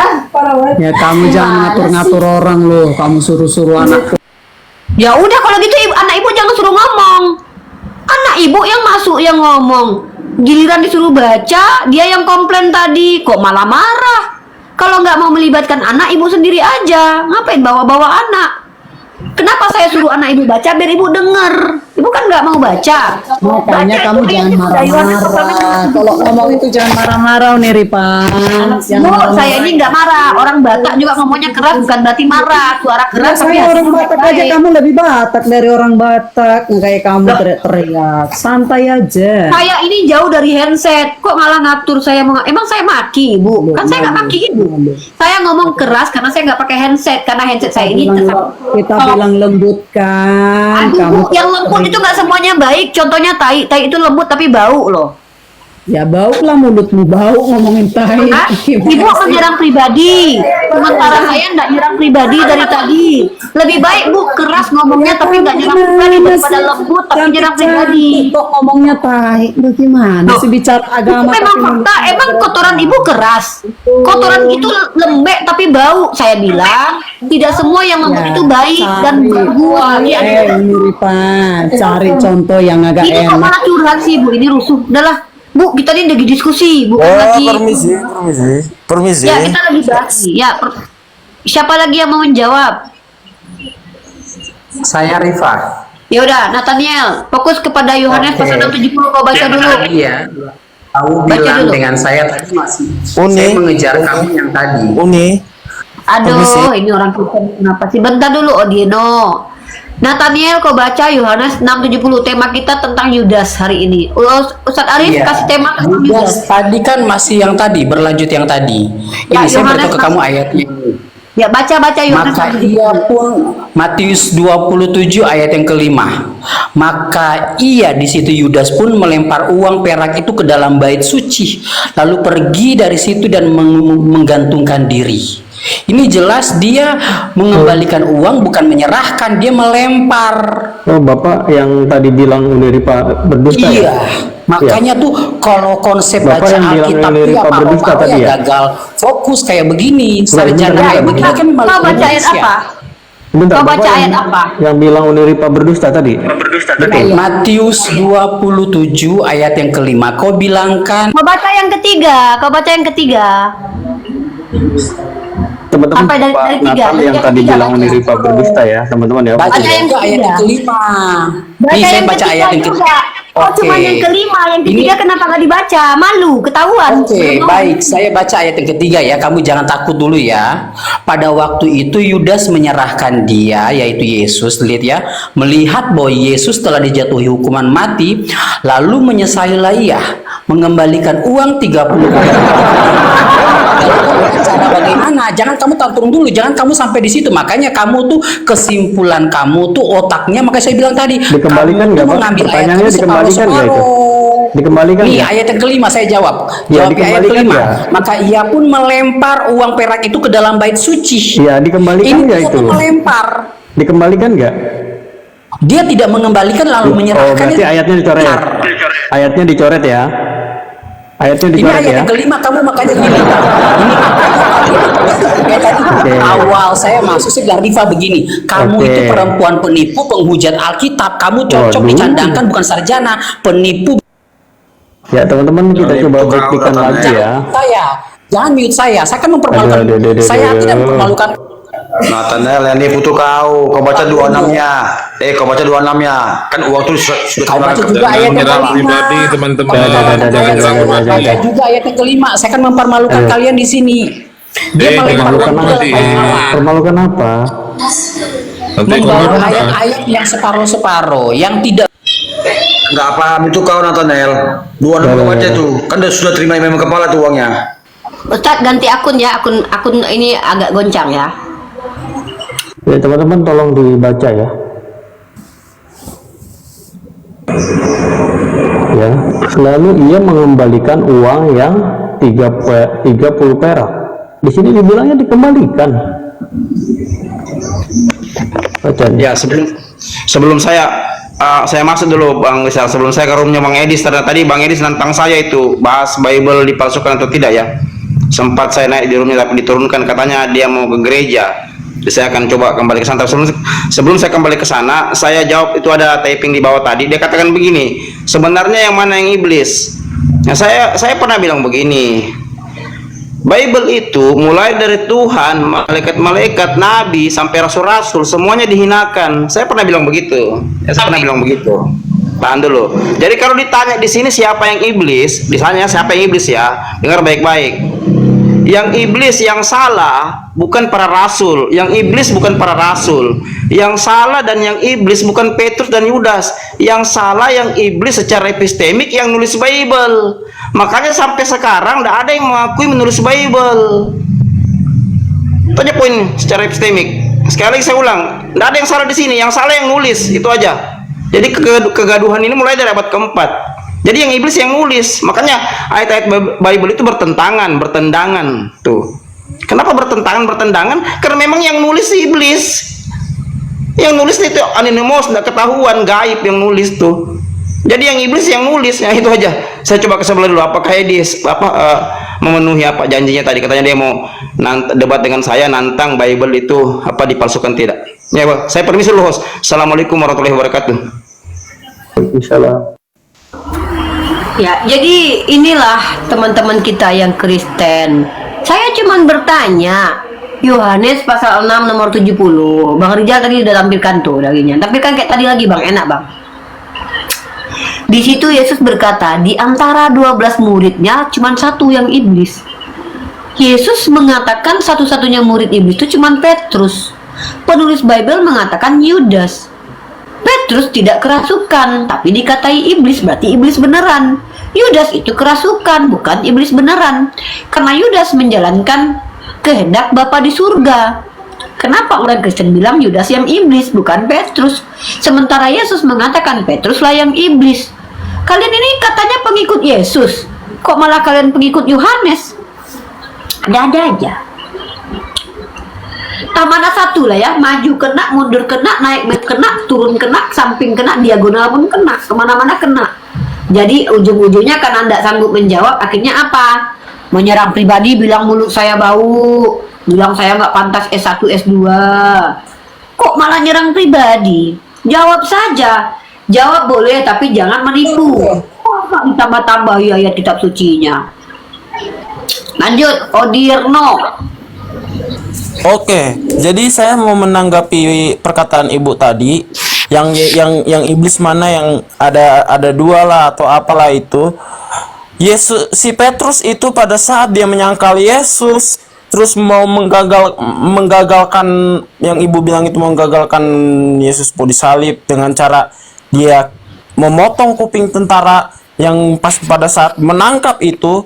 Ya kamu jangan ngatur-ngatur orang loh. Kamu suruh-suruh anak. Ya udah kalau gitu anak ibu jangan suruh ngomong. Anak ibu yang masuk yang ngomong. Giliran disuruh baca, dia yang komplain tadi. Kok malah marah? Kalau nggak mau melibatkan anak, ibu sendiri aja. Ngapain bawa-bawa anak? Kenapa saya suruh anak ibu baca biar ibu denger? Ibu kan nggak mau baca. Makanya Baca kamu itu jangan aja, marah-marah. Kalau ngomong itu jangan marah-marah nih Ripan. Jangan Bu, marah-marah. saya ini nggak marah. Orang Batak juga ngomongnya keras bukan berarti marah. Suara Ya, keras tapi saya orang hatinya Batak baik. aja, kamu lebih Batak dari orang Batak. Nggak kayak kamu teriak-teriak. Santai aja. Saya ini jauh dari handset. Kok malah ngatur saya emang saya maki, Bu? Kan saya nggak maki Ibu. Saya ngomong keras karena saya nggak pakai handset karena handset saya ini Kita bilang lembut kan. Aduh, Kamu Bu, yang lembut itu nggak semuanya baik. Contohnya tai, tai itu lembut tapi bau loh. ya bau lah mulutmu bau ngomongin tai. Hah? Ibu menyerang pribadi, sementara saya nggak nyerang pribadi dari tadi. Lebih baik Bu keras ngomongnya tapi nggak nyerang pribadi daripada lembut tapi nyerang pribadi. Kok ngomongnya tai? Bagaimana Loh, sih bicara agama? Memang tapi fakta, emang kotoran ibu keras. Kotoran itu lembek tapi bau. Saya bilang tidak semua yang lembut Ya, itu baik dan berbuah. ini Ripan, cari contoh yang agak Ini kok enak. malah curhat sih Bu, ini rusuh. Udahlah, Bu, kita ini lagi diskusi, bukan lagi. Permisi. Ya, kita lagi bahas. Ya, siapa lagi yang mau menjawab? Saya Rifa. Ya udah, Nathaniel, fokus kepada Yohanes Oke. pasal 670 kau baca dulu. Tadi ya, kamu Baca bilang dulu. dengan saya tadi masih. Uni. Saya mengejar kamu yang tadi. Uni. Aduh, Permisi. ini orang Kristen kenapa sih? Bentar dulu, Odino. Nathaniel, kau baca Yohanes 670. Tema kita tentang Yudas hari ini. Ustadz Arif Iya. kasih tema tentang Yudas Yudas. tadi kan masih yang tadi, berlanjut yang tadi. Ya, Ini saya Yohanes beritahu ke kamu ayatnya. Ya, baca Yohanes. Maka ia pun Matius 27 ayat yang kelima. Maka ia di situ Yudas pun melempar uang perak itu ke dalam bait suci, lalu pergi dari situ dan menggantungkan diri. Ini jelas dia mengembalikan uang, bukan menyerahkan, dia melempar. Oh, Bapak yang tadi bilang Uni Ripa berdusta Iya, ya? makanya tuh kalau konsep Bapak baca yang bilang Alkitab Uni itu Ripa apa berdusta tadi ya? gagal fokus kayak begini, Bentar, sarjana kayak begini kan Kau malah baca ayat Indonesia. apa? Bentar, Kau Bapak baca ayat yang, apa? yang bilang Uni Ripa berdusta tadi? Matius 27 ayat yang kelima. Kau bilangkan Kau baca yang ketiga. Teman-teman, Sampai dari- Pak dari tiga. Natal yang Yang tadi ketiga bilang baca. Uni Ripa berdusta ya, teman-teman ya. baca yang yang ketiga. ayat yang kelima. Baca Nih saya yang baca ketiga ayat yang juga. kelima. Oh, cuma yang kelima, yang ketiga kenapa nggak dibaca? Malu, ketahuan. Oke, baik. Saya baca ayat yang ketiga ya. Kamu jangan takut dulu ya. Pada waktu itu Yudas menyerahkan dia, yaitu Yesus. Lihat ya. Melihat bahwa Yesus telah dijatuhi hukuman mati, lalu menyesalilah ia mengembalikan uang 30 cara bagaimana? Jangan kamu tantrum dulu, jangan kamu sampai di situ. Makanya kamu tuh kesimpulan kamu tuh otaknya, makanya saya bilang tadi Dikembalikan kamu tuh nggak, Pak? mengambil ayat Pertanyaannya itu dikembalikan nggak itu? separuh-separuh. Dikembalikan Nih nggak? ayat yang kelima saya jawab. Ya, Jawab ayat dikembalikan kelima. ya. Maka ia pun melempar uang perak itu ke dalam bait suci. Iya, dikembalikan Ini nggak dia itu? tuh melempar. Dikembalikan nggak? Dia tidak mengembalikan lalu Oh, menyerahkan. berarti ayatnya dicoret. Ayatnya dicoret ya. Ayatnya Ini dicoret ayat ya. yang kelima kamu makanya gini. Ini kayak tadi Oke. awal saya masuk sih bilang Rifa begini. Kamu Oke. itu perempuan penipu, penghujat Alkitab. Kamu cocok Waduh. dicandangkan bukan sarjana, penipu. Ya, teman-teman kita coba buktikan lagi ya. Jangan mute saya. Saya kan mempermalukan. Aduh. Saya tidak mempermalukan. Nathaniel yang nipu tuh kau baca 26-nya. Kau baca 26-nya. Kan uang tuh sudah Kau baca juga ayat yang menyerang kelima. pribadi teman-teman. Baca juga ayat yang kelima. Saya kan mempermalukan kalian di sini. Dia melempar Permalukan uang apa? ke dalam. Permalukan apa? Nanti Membawa kalau ayat-ayat yang separuh-separuh, yang tidak. Nggak paham itu kau Nathaniel. 26 kau baca tuh. Kan sudah terima imam kepala tuh uangnya. Ustadz ganti akun ya, akun ini agak goncang ya. Ya, teman-teman tolong dibaca ya. Ya, selalu ia mengembalikan uang yang 30 perak Di sini dibilangnya dikembalikan. Bacanya. Ya, sebelum saya masuk dulu Bang Rizal, sebelum saya ke roomnya Bang Edis, tadi Bang Edis nantang saya itu bahas Bible dipalsukan atau tidak ya. Sempat saya naik di roomnya tapi diturunkan, katanya dia mau ke gereja. Jadi saya akan coba kembali ke sana. Sebelum saya kembali ke sana, saya jawab, itu ada typing di bawah tadi. Dia katakan begini, sebenarnya yang mana yang iblis? Nah, saya pernah bilang begini, Bible itu mulai dari Tuhan, malaikat-malaikat, nabi sampai rasul-rasul semuanya dihinakan. Saya pernah bilang begitu. Tahan dulu. Jadi kalau ditanya di sini siapa yang iblis, ditanya siapa yang iblis ya, dengar baik-baik. Yang iblis yang salah bukan para rasul, yang iblis bukan para rasul. Yang salah dan yang iblis bukan Petrus dan Yudas. Yang salah yang iblis secara epistemik yang nulis Bible. Makanya sampai sekarang tidak ada yang mengakui menulis Bible. Itu aja poin secara epistemik. Sekali lagi saya ulang, tidak ada yang salah di sini, yang salah yang nulis, itu aja. Jadi kegaduhan ini mulai dari abad keempat. Jadi yang iblis yang nulis, makanya ayat-ayat Bible itu bertentangan tuh. Kenapa bertentangan? Karena memang yang nulis iblis. Yang nulis itu anonymous, tidak ketahuan, gaib yang nulis tuh. Jadi yang iblis yang nulis, ya itu aja. Saya coba ke sebelah dulu, apakah Edis memenuhi apa janjinya tadi? Katanya dia mau debat dengan saya, nantang Bible itu apa dipalsukan tidak. Ya, Bang. Saya permisi dulu, host. Assalamualaikum warahmatullahi wabarakatuh. Waalaikumsalam. Ya, jadi inilah teman-teman kita yang Kristen. Saya cuman bertanya, Yohanes pasal 6 nomor 70. Bang Rizal tadi udah tampilkan tuh dagingnya. Tampilkan kayak tadi lagi Bang, enak Bang. Di situ Yesus berkata, di antara 12 muridnya cuman satu yang iblis. Yesus mengatakan satu-satunya murid iblis itu cuman Petrus. Penulis Bible mengatakan Yudas. Petrus tidak kerasukan, tapi dikatai iblis, berarti iblis beneran. Yudas itu kerasukan, bukan iblis beneran. Karena Yudas menjalankan kehendak Bapa di surga. Kenapa orang Kristen bilang Yudas yang iblis, bukan Petrus? Sementara Yesus mengatakan Petruslah yang iblis. Kalian ini katanya pengikut Yesus, kok malah kalian pengikut Yohanes? Ada-ada aja. Mana satu lah ya, maju kena, mundur kena, naik bed kena, turun kena, samping kena, diagonal pun kena, kemana-mana kena. Jadi ujung-ujungnya karena anda sanggup menjawab, akhirnya apa? Menyerang pribadi, bilang mulut saya bau, bilang saya nggak pantas S1, S2. Kok malah nyerang pribadi? Jawab saja. Jawab boleh, tapi jangan menipu. Kok ditambah-tambahi ayat kitab sucinya? Lanjut, Odirno. Oke, jadi saya mau menanggapi perkataan ibu tadi, yang iblis mana, yang ada dua lah atau apalah itu. Yesus, si Petrus itu pada saat dia menyangkal Yesus, terus mau menggagalkan, yang ibu bilang itu menggagalkan Yesus mau disalib dengan cara dia memotong kuping tentara yang pas pada saat menangkap itu.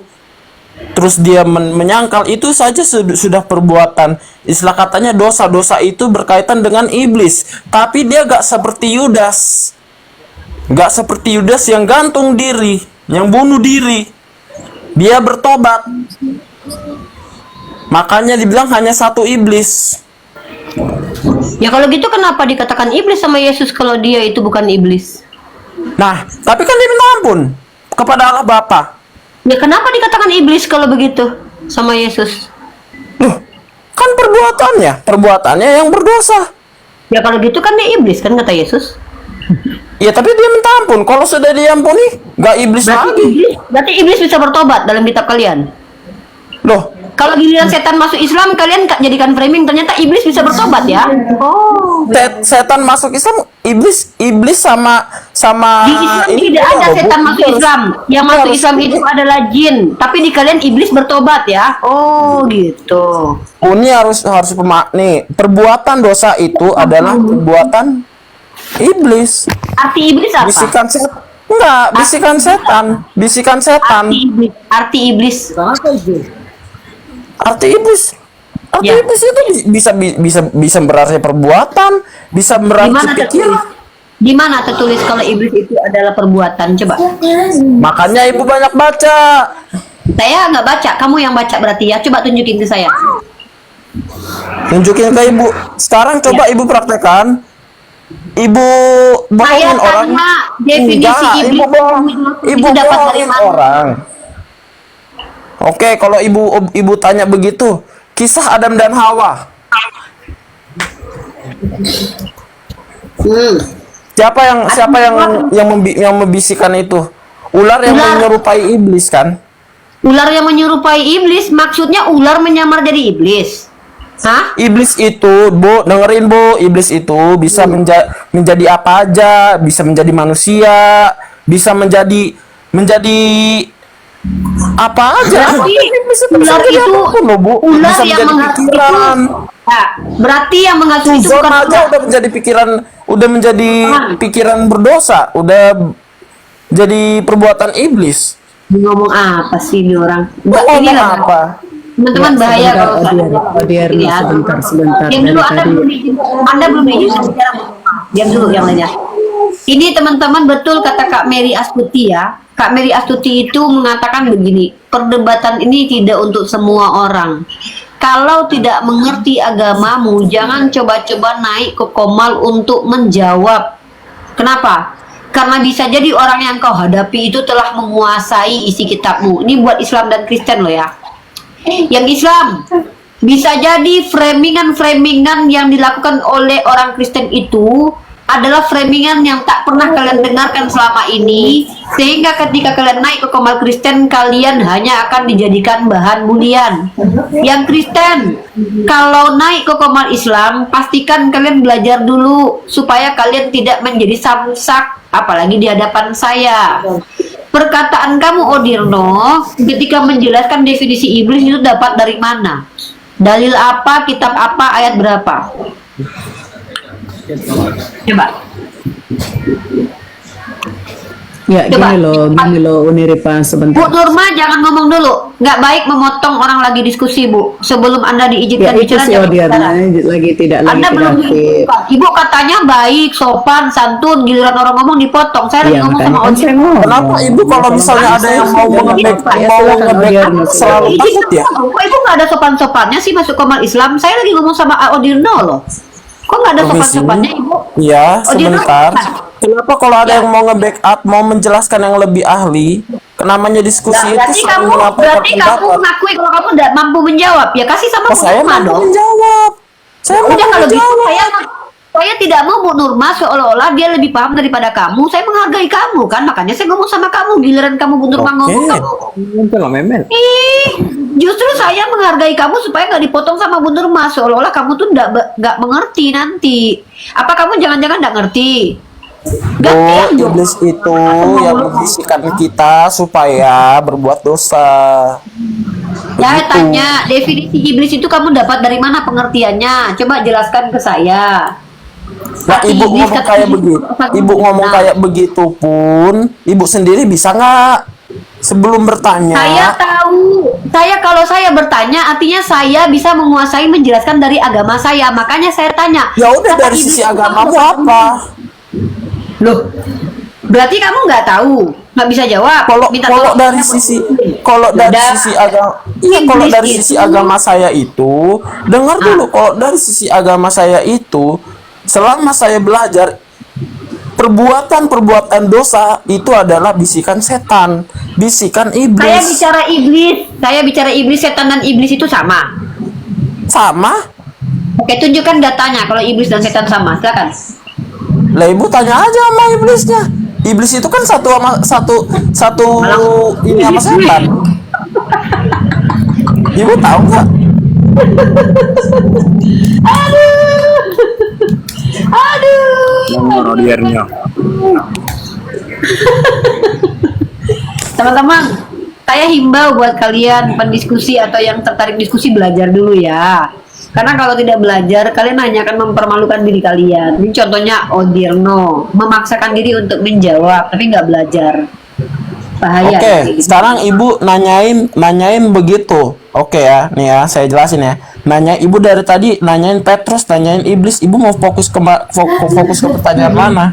Terus dia menyangkal, itu saja sudah perbuatan. Istilah katanya dosa-dosa itu berkaitan dengan iblis. Tapi dia gak seperti Yudas. Gak seperti Yudas yang gantung diri, yang bunuh diri. Dia bertobat. Makanya dibilang hanya satu iblis. Ya kalau gitu kenapa dikatakan iblis sama Yesus kalau dia itu bukan iblis? Nah, tapi kan dia minta ampun kepada Allah Bapa. Ya kenapa dikatakan iblis kalau begitu sama Yesus? Kan perbuatannya yang berdosa. Ya kalau gitu kan dia iblis kan kata Yesus. Ya tapi dia minta ampun. Kalau sudah diampuni, gak iblis lagi. Berarti iblis bisa bertobat dalam kitab kalian. Loh, kalau giliran setan masuk Islam, kalian jadikan framing ternyata iblis bisa bertobat ya? Oh. Setan masuk Islam, iblis sama di Islam ini tidak ada setan masuk Islam. Yang masuk Islam itu adalah jin. Tapi di kalian iblis bertobat ya? Oh gitu. Ini harus nih, perbuatan dosa itu adalah perbuatan iblis. Arti iblis apa? Bisikan setan. Enggak, bisikan setan. Arti iblis. Arti iblis itu bisa berarti perbuatan, bisa berarti pikiran. Di mana tertulis kalau iblis itu adalah perbuatan? Coba. Makanya ibu banyak baca. Saya nggak baca, kamu yang baca berarti ya. Coba tunjukin ke saya. Tunjukin ke ibu. Sekarang coba ibu praktekkan. Ibu bohongin Saya orang. tanya definisi Enggak, iblis ibu itu dapat dari bohongin mana? orang. Oke, kalau ibu tanya begitu, kisah Adam dan Hawa. Siapa yang membisikkan itu? Ular yang menyerupai iblis kan? Ular yang menyerupai iblis, maksudnya ular menyamar jadi iblis. Hah? Iblis itu, Bu, dengerin Bu, iblis itu bisa menjadi apa aja, bisa menjadi manusia, bisa menjadi apa aja. Ular itu ular bisa yang menjadi pikiran. Berarti yang mengasuh itu Suzon bukan aja ular. udah menjadi pikiran berdosa, udah jadi perbuatan iblis. Ngomong apa sih ini orang? Ngomong lah, apa? teman-teman bahaya kalau sebentar. Diam dulu, Anda belum izin saya bicara. Diam dulu yang lainnya. Ini teman-teman betul kata Kak Mary Astuti ya. Kak Mary Astuti itu mengatakan begini, perdebatan ini tidak untuk semua orang. Kalau tidak mengerti agamamu, jangan coba-coba naik ke komal untuk menjawab. Kenapa? Karena bisa jadi orang yang kau hadapi itu telah menguasai isi kitabmu. Ini buat Islam dan Kristen loh ya. Yang Islam bisa jadi framingan yang dilakukan oleh orang Kristen itu adalah framingan yang tak pernah kalian dengarkan selama ini, sehingga ketika kalian naik ke komal Kristen, kalian hanya akan dijadikan bahan bulian. Yang Kristen, kalau naik ke komal Islam, pastikan kalian belajar dulu supaya kalian tidak menjadi samsak, apalagi di hadapan saya. Perkataan kamu Odirno ketika menjelaskan definisi iblis itu dapat dari mana? Dalil apa, kitab apa, ayat berapa? Coba. Ya, gini loh Uniripa sebentar. Bu Nurma jangan ngomong dulu. Nggak baik memotong orang lagi diskusi, Bu. Sebelum Anda diizinkan Ya, itu bicara, sih jangan Odiarna bicara. lagi tidak Anda belum aktif. diizinkan. Ibu katanya baik, sopan, santun, giliran orang ngomong dipotong. Saya lagi Iya, ngomong makanya sama kan Odi. saya ngomong. Kenapa ibu kalau misalnya ada yang mau nge-back selalu takut ya? Kok ibu nggak ada sopan-sopannya sih masuk komal Islam? Saya lagi ngomong sama Odirno loh. Kok nggak ada Permisi. sopan-sopannya ibu? Iya, Odirno, sebentar. Kenapa kalau ada Ya. yang mau nge-backup, mau menjelaskan yang lebih ahli, namanya diskusi Nah, itu berarti kamu mengakui kalau kamu tidak mampu menjawab. Ya kasih sama Bu Saya Nurma mampu dong. menjawab. Saya Udah mampu kalau gitu menjawab. saya tidak mau Bu Nurma seolah-olah dia lebih paham daripada kamu. Saya menghargai kamu kan, makanya saya ngomong sama kamu. Giliran kamu Bu Nurma ngomong kamu. Justru saya menghargai kamu supaya nggak dipotong sama Bu Nurma seolah-olah kamu tuh nggak mengerti nanti. Apa kamu jangan-jangan nggak ngerti? Oh, iblis itu yang membisikkan kita supaya berbuat dosa. Ya tanya, definisi iblis itu kamu dapat dari mana pengertiannya? Coba jelaskan ke saya. Nah, ibu Iblis ngomong kata kayak iblis, begitu, kata ibu ngomong Nah, kayak begitu pun, ibu sendiri bisa nggak sebelum bertanya? Saya tahu. Kalau saya bertanya, artinya saya bisa menguasai menjelaskan dari agama saya. Makanya saya tanya. Ya udah, kata dari iblis sisi itu agamamu kamu- apa? Loh, berarti kamu nggak tahu, nggak bisa jawab. Kalau Minta kalau tolong. dari sisi kalau dari Udah. sisi agama, iya kalau Iblis dari sisi itu- agama saya itu, dengar dulu, kalau dari sisi agama saya itu, selama saya belajar perbuatan dosa itu adalah bisikan setan, bisikan Saya iblis. bicara iblis, setan dan iblis itu sama. Sama? Oke, tunjukkan datanya kalau iblis dan setan sama. Silakan. Lah ibu tanya aja sama iblisnya. Iblis itu kan satu ini sama setan. Ibu tahu nggak? Teman-teman, saya himbau buat kalian pendiskusi atau yang tertarik diskusi belajar dulu ya. Karena kalau tidak belajar, kalian hanya akan mempermalukan diri kalian. Ini contohnya Odirno, memaksakan diri untuk menjawab, tapi nggak belajar. Bahaya. Oke, sekarang ibu nanyain begitu. Oke ya, nih ya, saya jelasin ya. Nanya ibu dari tadi nanyain Petrus, nanyain iblis. Ibu mau fokus ke pertanyaan mana?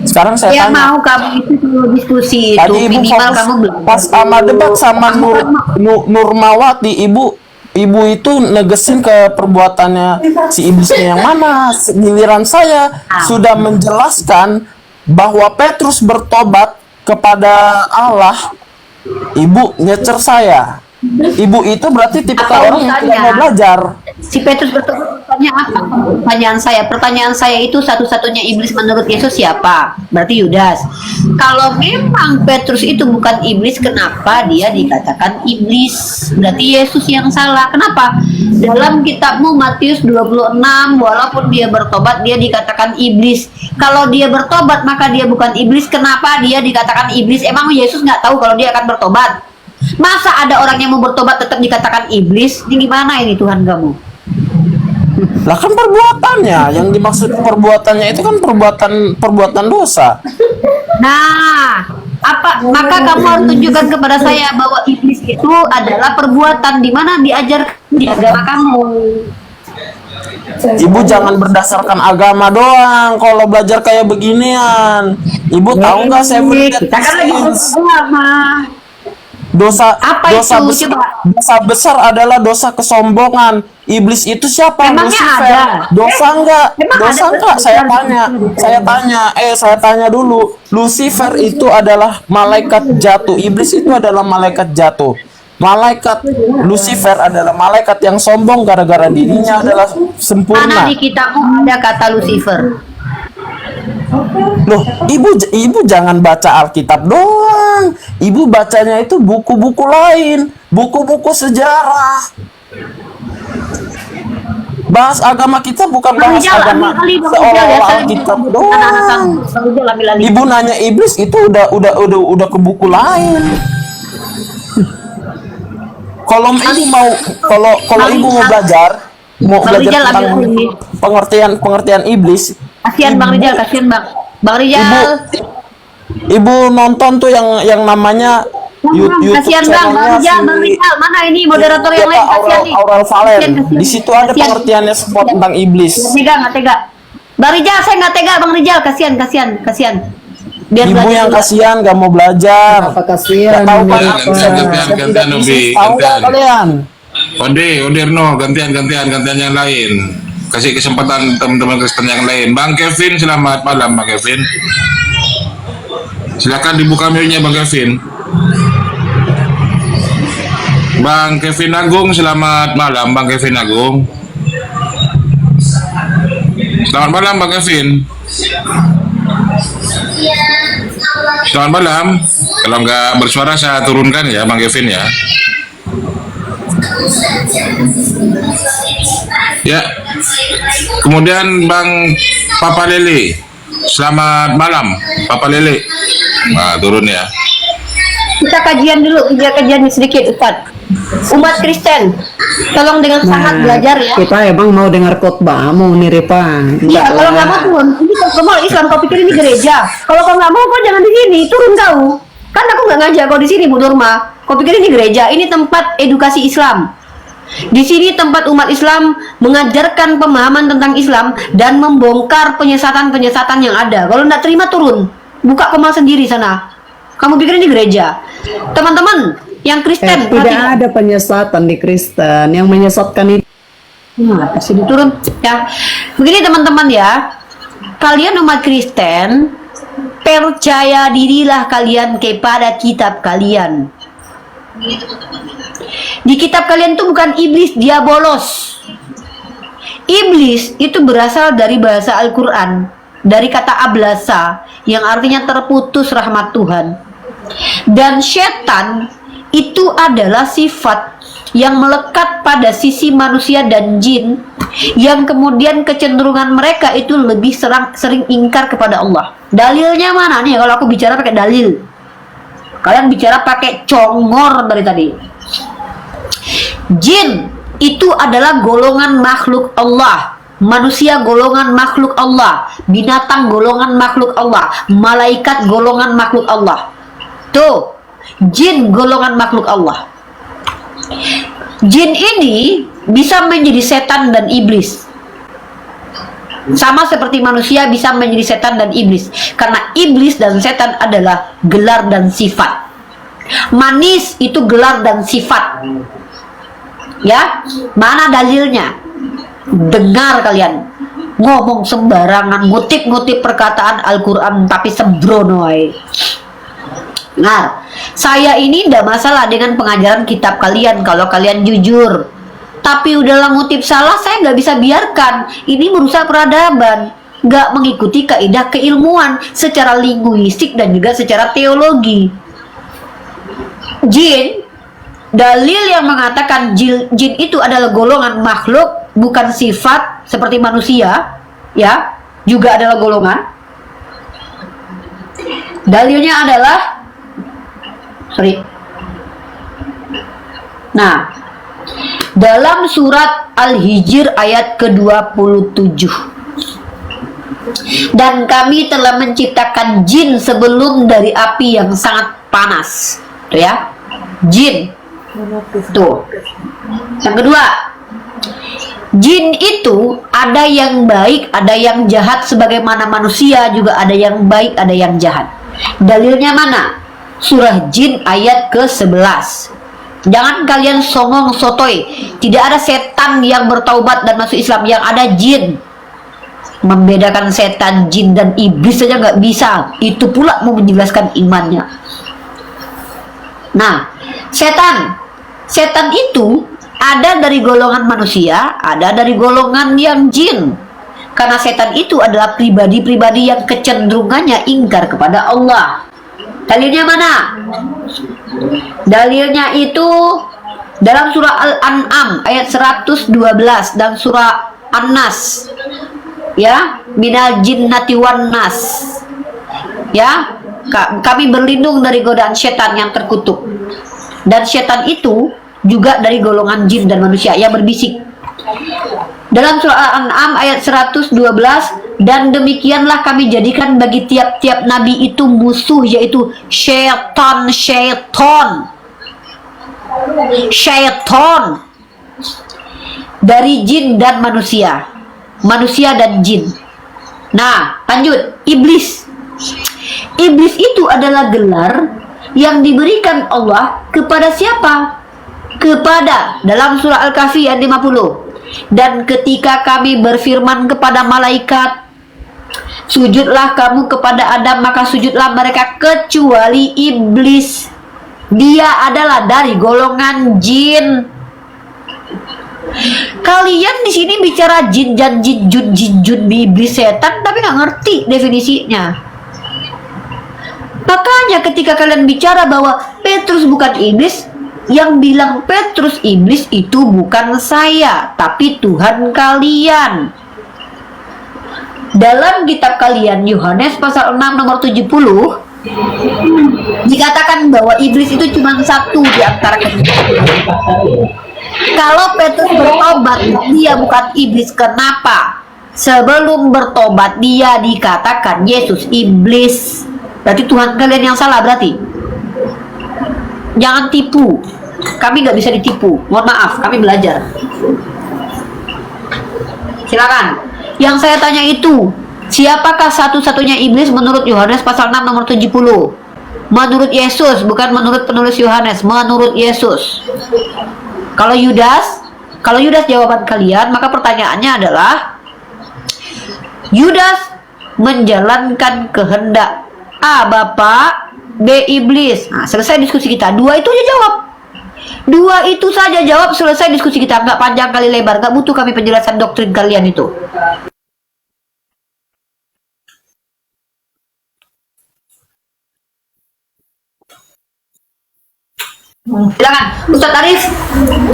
Sekarang saya Ya tanya. mau kamu itu dulu diskusi itu Tadi ibu minimal fokus kamu belajar. pas sama debat sama Nurmawati, ibu itu negesin ke perbuatannya si iblisnya yang mana. Giliran saya sudah menjelaskan bahwa Petrus bertobat kepada Allah, ibu nyecer saya. Ibu itu berarti tipikal orang yang tidak mau belajar. Si Petrus bertobat bertanya apa? Pertanyaan saya itu satu-satunya iblis menurut Yesus siapa? Berarti Yudas. Kalau memang Petrus itu bukan iblis, kenapa dia dikatakan iblis? Berarti Yesus yang salah. Kenapa? Dalam kitabmu Matius 26, walaupun dia bertobat, dia dikatakan iblis. Kalau dia bertobat, maka dia bukan iblis. Kenapa dia dikatakan iblis? Emang Yesus nggak tahu kalau dia akan bertobat? Masa ada orang yang mau bertobat tetap dikatakan iblis? Ini gimana ini Tuhan kamu? Lah kan perbuatannya, yang dimaksud perbuatannya itu kan perbuatan dosa. Nah, maka kamu harus tunjukkan kepada saya bahwa iblis itu adalah perbuatan di mana diajarkan di agama kamu. Ibu jangan berdasarkan agama doang kalau belajar kayak beginian. Ibu tahu nggak saya Kita kan lagi agama. dosa Apa dosa itu? besar, Coba. dosa besar adalah dosa kesombongan. Iblis itu siapa? Emangnya Lucifer. ada? Dosa enggak? Emang Dosa ada enggak? dosa? Saya tanya dulu. Lucifer itu adalah malaikat jatuh. Iblis itu adalah malaikat jatuh. Malaikat Lucifer adalah malaikat yang sombong gara-gara dirinya adalah Mana sempurna. di kitabmu ada kata Lucifer? Loh, ibu jangan baca Alkitab doang. Ibu bacanya itu buku-buku lain, buku-buku sejarah. Bahas agama kita bukan bahas agama seolah-olah Alkitab doang. Ibu nanya iblis itu udah ke buku lain. Kalau ibu mau kalau ibu mau belajar tentang pengertian iblis, Kasihan Bang Rijal, Bang Rijal. Ibu nonton tuh yang namanya YouTube Kasihan Bang channelnya Rijal, mana ini moderator yang lain, kasihan nih. Aurel Valen. Kasihan. Di situ ada Kasihan. pengertiannya semua tentang iblis. Nggak tega. Bang Rijal, saya nggak tega Bang Rijal, kasihan. Biar Ibu belajar yang dulu. kasihan gak mau belajar. Apa kasihan? Tahu kan? Gantian, Ubi, Tahu nggak gantian. kalian? Odirno, gantian yang lain. Kasih kesempatan teman-teman Kristen yang lain. Bang Kevin, selamat malam Bang Kevin. Silakan dibuka mic-nya Bang Kevin. Bang Kevin Agung, selamat malam Bang Kevin Agung. Selamat malam Bang Kevin. Selamat malam. Kalau nggak bersuara saya turunkan ya Bang Kevin ya. Ya. Kemudian Bang Papa Lele. Selamat malam Papa Lele. Nah, turun ya. Kita kajian dulu, kajian sedikit Ustaz. Umat Kristen, tolong dengan sangat belajar ya. Kita emang mau dengar khotbahmu nih Ripa. Iya, kalau nggak mau turun, ini kalau Islam kau pikir ini gereja. Kalau kau nggak mau, kau jangan di sini, turun kau. Kan aku nggak ngajak kau di sini, Bu Nurma. Kau pikir ini gereja? Ini tempat edukasi Islam. Di sini tempat umat Islam mengajarkan pemahaman tentang Islam dan membongkar penyesatan-penyesatan yang ada. Kalau nggak terima turun, buka komal sendiri sana. Kamu pikir ini gereja? Teman-teman yang Kristen, Tidak ada penyesatan di Kristen. Yang menyesatkan itu sini turun ya. Begini teman-teman ya, kalian umat Kristen, percaya dirilah kalian kepada kitab kalian. Di kitab kalian itu bukan iblis, diabolos. Iblis itu berasal dari bahasa Al-Quran, dari kata ablasa yang artinya terputus rahmat Tuhan. Dan setan itu adalah sifat yang melekat pada sisi manusia dan jin, yang kemudian kecenderungan mereka itu lebih sering ingkar kepada Allah. Dalilnya mana nih? Kalau aku bicara pakai dalil, kalian bicara pakai congor dari tadi. Jin itu adalah golongan makhluk Allah, manusia golongan makhluk Allah, binatang golongan makhluk Allah, malaikat golongan makhluk Allah. Tuh, jin golongan makhluk Allah. Jin ini bisa menjadi setan dan iblis. Sama seperti manusia bisa menjadi setan dan iblis. Karena iblis dan setan adalah gelar dan sifat. Manis itu gelar dan sifat. Ya, mana dalilnya? Dengar kalian. Ngomong sembarangan, ngutip-ngutip perkataan Al-Quran tapi sembrono. Nah, saya ini tidak masalah dengan pengajaran kitab kalian kalau kalian jujur. Tapi udahlah ngutip salah, saya nggak bisa biarkan. Ini merusak peradaban, nggak mengikuti kaidah keilmuan secara linguistik dan juga secara teologi. Jin, dalil yang mengatakan jin itu adalah golongan makhluk bukan sifat seperti manusia, ya, juga adalah golongan. Dalilnya adalah Nah, dalam surat Al-Hijr ayat ke-27. Dan kami telah menciptakan jin sebelum dari api yang sangat panas. Tuh ya. Jin. Tuh. Yang kedua, jin itu ada yang baik, ada yang jahat. Sebagaimana manusia juga ada yang baik, ada yang jahat. Dalilnya mana? Surah Jin ayat ke-11. Jangan kalian songong sotoy. Tidak ada setan yang bertaubat dan masuk Islam, yang ada jin. Membedakan setan, jin, dan iblis saja nggak bisa. Itu pula mau menjelaskan imannya. Nah, setan itu ada dari golongan manusia, ada dari golongan yang jin. Karena setan itu adalah pribadi-pribadi yang kecenderungannya ingkar kepada Allah. Dalilnya mana? Dalilnya itu dalam surah Al-An'am ayat 112 dan surah An-Nas. Ya, minal jinnati wan nas. Ya, kami berlindung dari godaan setan yang terkutuk. Dan setan itu juga dari golongan jin dan manusia yang berbisik. Dalam surah Al-An'am ayat 112, dan demikianlah kami jadikan bagi tiap-tiap nabi itu musuh, yaitu syaitan dari jin dan manusia dan jin. Nah, lanjut. Iblis itu adalah gelar yang diberikan Allah kepada siapa? Kepada, dalam surah Al-Kahfi ayat 50. Dan ketika kami berfirman kepada malaikat, sujudlah kamu kepada Adam, maka sujudlah mereka kecuali iblis. Dia adalah dari golongan jin. Kalian di sini bicara jin dan jin iblis setan, tapi nggak ngerti definisinya. Makanya ketika kalian bicara bahwa Petrus bukan iblis, yang bilang Petrus iblis itu bukan saya, tapi Tuhan kalian. Dalam kitab kalian Yohanes pasal 6 nomor 70 dikatakan bahwa iblis itu cuma satu di antara kita. Kalau Petrus bertobat, dia bukan iblis. Kenapa? Sebelum bertobat dia dikatakan Yesus iblis. Berarti Tuhan kalian yang salah berarti. Jangan tipu. Kami nggak bisa ditipu. Mohon maaf, kami belajar. Silakan. Yang saya tanya itu, siapakah satu-satunya iblis menurut Yohanes pasal 6 nomor 70? Menurut Yesus, bukan menurut penulis Yohanes, menurut Yesus. Kalau Yudas jawaban kalian, maka pertanyaannya adalah Yudas menjalankan kehendak A Bapak, B iblis. Nah, selesai diskusi kita. Dua itu aja jawab. Dua itu saja jawab, selesai diskusi kita. Nggak panjang kali lebar, nggak butuh kami penjelasan doktrin kalian itu. Silakan, Ustadz Arif,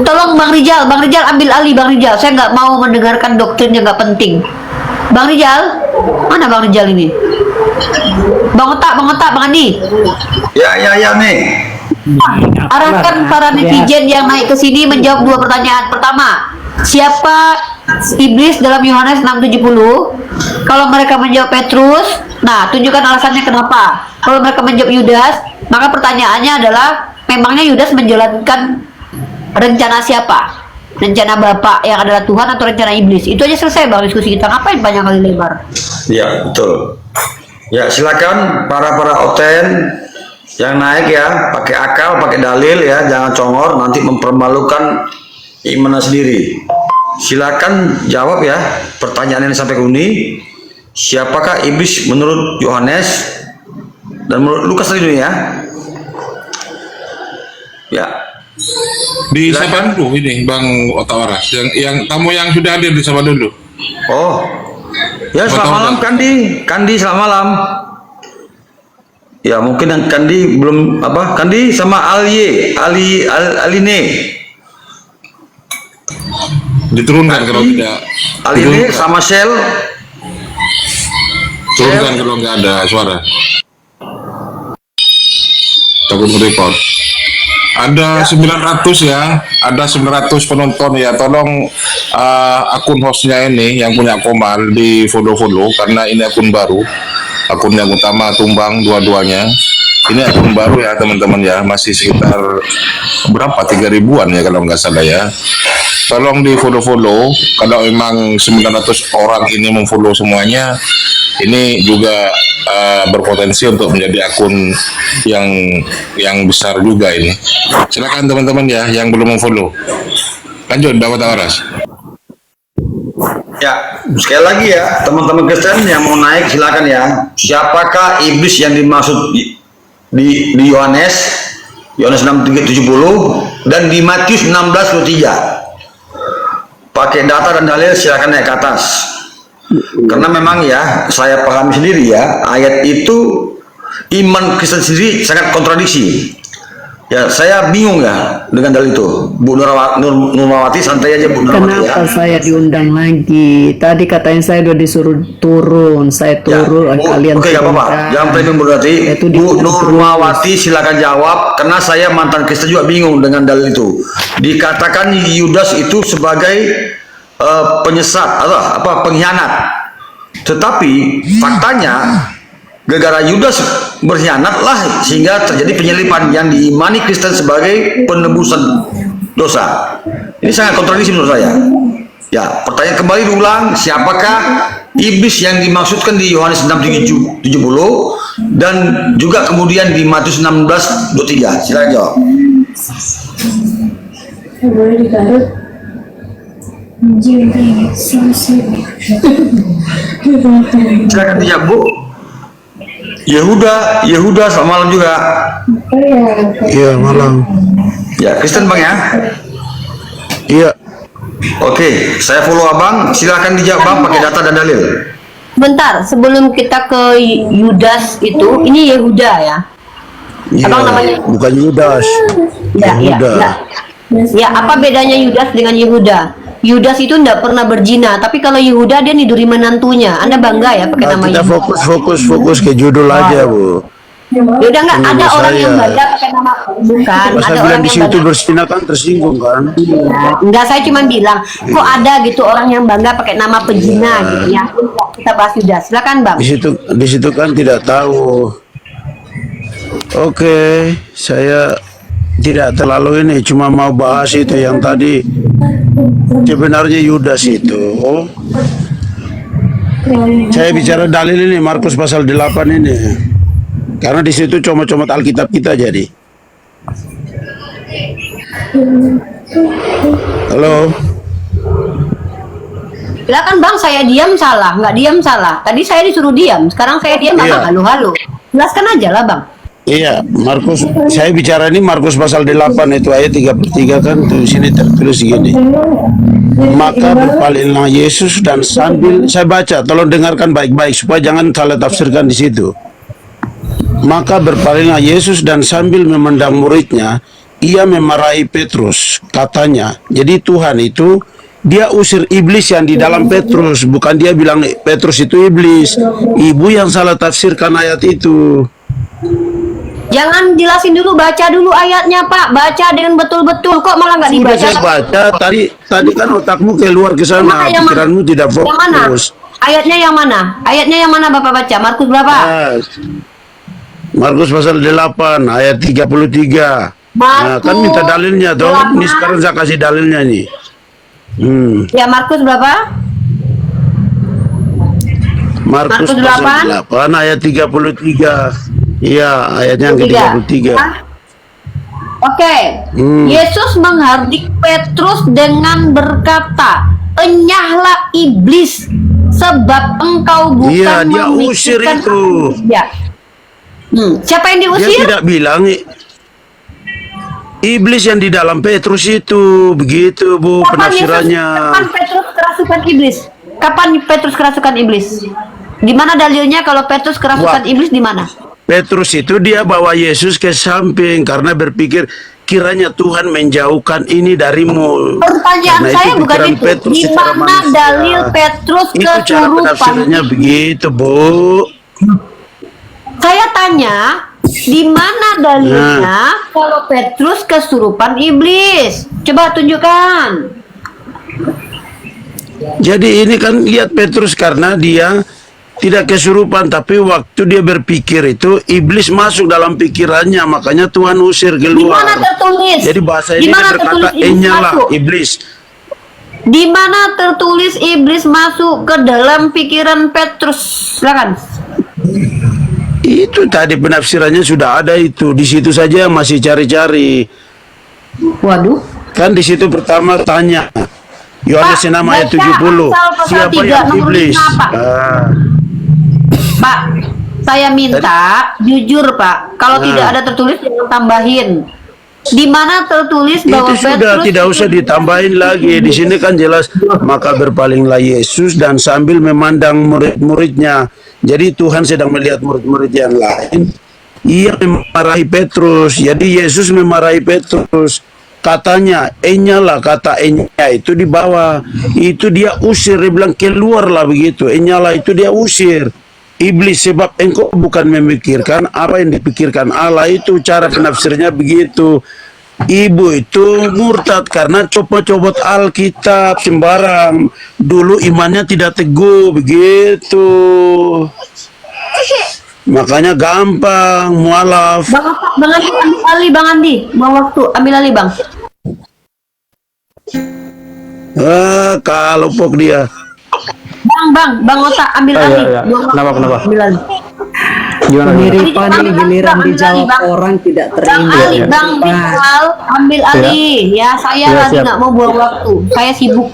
tolong Bang Rijal ambil alih. Bang Rijal, saya nggak mau mendengarkan doktrin yang nggak penting. Bang Rijal, mana Bang Rijal ini? Bang Otak, Bang Andi. Ya nih. Arahkan para netizen yang naik ke sini menjawab dua pertanyaan. Pertama, siapa iblis dalam Yohanes 6:70? Kalau mereka menjawab Petrus, nah tunjukkan alasannya kenapa. Kalau mereka menjawab Yudas, maka pertanyaannya adalah, memangnya Yudas menjalankan rencana siapa? rencana Bapak yang adalah Tuhan atau rencana iblis. Itu aja selesai Bang diskusi kita. Ngapain banyak kali lebar? Ya, betul. Ya, silakan para oten yang naik ya, pakai akal, pakai dalil ya, jangan congor, nanti mempermalukan iman sendiri. Silakan jawab ya pertanyaan yang sampai ini. Siapakah iblis menurut Yohanes dan menurut Lukas tadi ya? Ya. Di siapa dulu ini Bang Otawaras? Yang tamu yang sudah hadir di siapa dulu? Oh. Ya, selamat malam Kandi selamat malam. Ya, mungkin yang Kandi belum apa? Kandi sama Aline. Diturunkan kalau tidak. Aline sama Shell. Turunkan kalau nggak ada suara. Takut record. Ada 900 ya, ada 900 penonton ya. Tolong akun hostnya ini yang punya Komal di follow karena ini akun baru, akun yang utama tumbang dua-duanya. Ini akun baru ya teman-teman ya, masih sekitar berapa 3.000-an ya kalau nggak salah ya. Tolong di follow kalau memang 900 orang ini memfollow semuanya. Ini juga berpotensi untuk menjadi akun yang besar juga ini. Silakan teman-teman ya yang belum memfollow. Lanjut Bapak Tawaras. Ya, sekali lagi ya teman-teman Kristen yang mau naik silakan ya. Siapakah iblis yang dimaksud di Yohanes 6:70 dan di Matius 16:23? Pakai data dan dalil silakan naik ke atas. Karena memang ya saya pahami sendiri ya, ayat itu iman Kristen sendiri sangat kontradiksi. Ya, saya bingung ya dengan dalil itu. Bu Nurmawati, santai aja Bu Nurmawati. Kenapa saya diundang lagi? Tadi katanya saya udah disuruh turun, saya turun, ya, kalian oke, gak apa-apa. Jangan premium Bu Nurmawati, silakan jawab. Karena saya mantan Kristen juga bingung dengan dalil itu. Dikatakan Yudas itu sebagai penyesat atau apa pengkhianat. Tetapi faktanya gara-gara Yudas berkhianatlah sehingga terjadi penyelipan yang diimani Kristen sebagai penebusan dosa. Ini sangat kontradiksi menurut saya. Ya, pertanyaan kembali diulang, siapakah iblis yang dimaksudkan di Yohanes 6:70 dan juga kemudian di Matius 16:23? Silakan jawab. Boleh digarut. Silakan dijawab Bu. Yehuda selamat malam juga. Iya, malam. Ya, Kristen Bang ya. Iya. Oke, saya follow Abang, silakan dijawab Bang pakai data dan dalil. Bentar, sebelum kita ke Yudas itu, ini Yehuda ya? Iya, Abang namanya? bukan Yudas. Ya, Yehuda. Ya, apa bedanya Yudas dengan Yehuda? Yudas itu tidak pernah berzina, tapi kalau Yehuda dia niduri menantunya. Anda bangga ya pakai nama Kita Yehuda? fokus ke judul aja, Bu. Yaudah nggak, ada Menurut orang yang saya. bangga pakai nama, bukan? Masa Ada bilang orang di yang situ bangga. berzina kan tersinggung kan? Enggak, saya cuma bilang, kok ada gitu orang yang bangga pakai nama pezina gitu ya. Kita bahas Yudas, silakan Bang. Di situ kan tidak tahu. Oke, saya tidak terlalu ini, cuma mau bahas itu yang tadi sebenarnya Yudas itu. Oh, saya bicara dalil ini Markus pasal 8 ini, karena di situ comot-comot Alkitab kita jadi. Halo. Silakan Bang, saya diam salah, nggak diam salah. Tadi saya disuruh diam, sekarang saya diam Bang, Iya. halo. Jelaskan aja lah Bang. Iya, Markus. Saya bicara ini Markus pasal 8 itu ayat 3/3 kan di sini tertulis gini. Maka berpalinglah Yesus dan sambil saya baca, tolong dengarkan baik-baik supaya jangan salah tafsirkan di situ. Maka berpalinglah Yesus dan sambil memandang muridnya, ia memarahi Petrus, katanya. Jadi Tuhan itu dia usir iblis yang di dalam Petrus, bukan dia bilang Petrus itu iblis. Ibu yang salah tafsirkan ayat itu. Jangan jelasin dulu, baca dulu ayatnya Pak. Baca dengan betul-betul, kok malah nggak Sudah dibaca? saya baca tadi kan otakmu keluar ke sana, Yang mana? pikiranmu tidak Yang mana? fokus. Ayatnya yang mana? Ayatnya yang mana Bapak baca? Markus berapa? Markus pasal 8 ayat 33. Nah, kan minta dalilnya toh. Ini sekarang saya kasih dalilnya nih. Ya, Markus berapa? Markus Markus pasal 8 ayat 33. Iya, ayatnya yang ke-33. Oke. Yesus menghardik Petrus dengan berkata, "Enyahlah iblis, sebab engkau bukan Iya, dia usir memikirkan itu. manusia." Siapa yang Dia diusir? tidak bilang iblis yang di dalam Petrus itu, begitu Bu penafsirannya. Kapan Petrus kerasukan iblis? Kapan Petrus kerasukan iblis? Di mana dalilnya kalau Petrus kerasukan iblis di mana? Petrus itu dia bawa Yesus ke samping karena berpikir kiranya Tuhan menjauhkan ini darimu. Pertanyaan Karena saya itu bukan pikiran itu. Petrus Di secara mana manusia. dalil Petrus Itu cara kesurupan? penafsirannya begitu, Bu. Saya tanya, di mana dalilnya kalau Petrus kesurupan iblis? Coba tunjukkan. Jadi ini kan lihat Petrus karena dia tidak kesurupan, tapi waktu dia berpikir itu iblis masuk dalam pikirannya, makanya Tuhan usir Di keluar. mana tertulis? Jadi bahasa Di ini mana berkata tertulis iblis enyalah masuk? iblis. Di mana tertulis iblis masuk ke dalam pikiran Petrus? Silakan. Itu tadi penafsirannya sudah ada itu. Di situ saja masih cari-cari. Waduh. Kan di situ pertama tanya. Yohanes 6 ayat 70. Pasal Siapa 3, yang nomor iblis? 5, Pak. Pak, saya minta jujur Pak, kalau tidak ada tertulis jangan tambahin. Di mana tertulis bahwa Itu sudah Petrus tidak usah ditambahin lagi. Di sini kan jelas maka berpalinglah Yesus dan sambil memandang murid-muridnya. Jadi Tuhan sedang melihat murid-murid yang lain. Ia memarahi Petrus. Jadi Yesus memarahi Petrus. Katanya, enyalah, kata enya itu di bawah. Itu dia usir, dia bilang keluarlah begitu. Enyalah itu dia usir. Iblis, sebab engkau bukan memikirkan apa yang dipikirkan Allah. Itu cara penafsirnya begitu. Ibu itu murtad karena copot-copot Alkitab sembarang. Dulu imannya tidak teguh begitu. Makanya gampang mualaf. Bang Andi, ambil alih Bang Andi, mau waktu, ambil alih Bang. Kalau pok dia. Bang Otak, ambil alih. Kenapa? Ambil alih. Pengiripan nih giliran dijawab orang tidak Bang terima. Ali, Bang Rizal, ambil alih. Ya, saya lagi nggak mau buang waktu. Saya sibuk.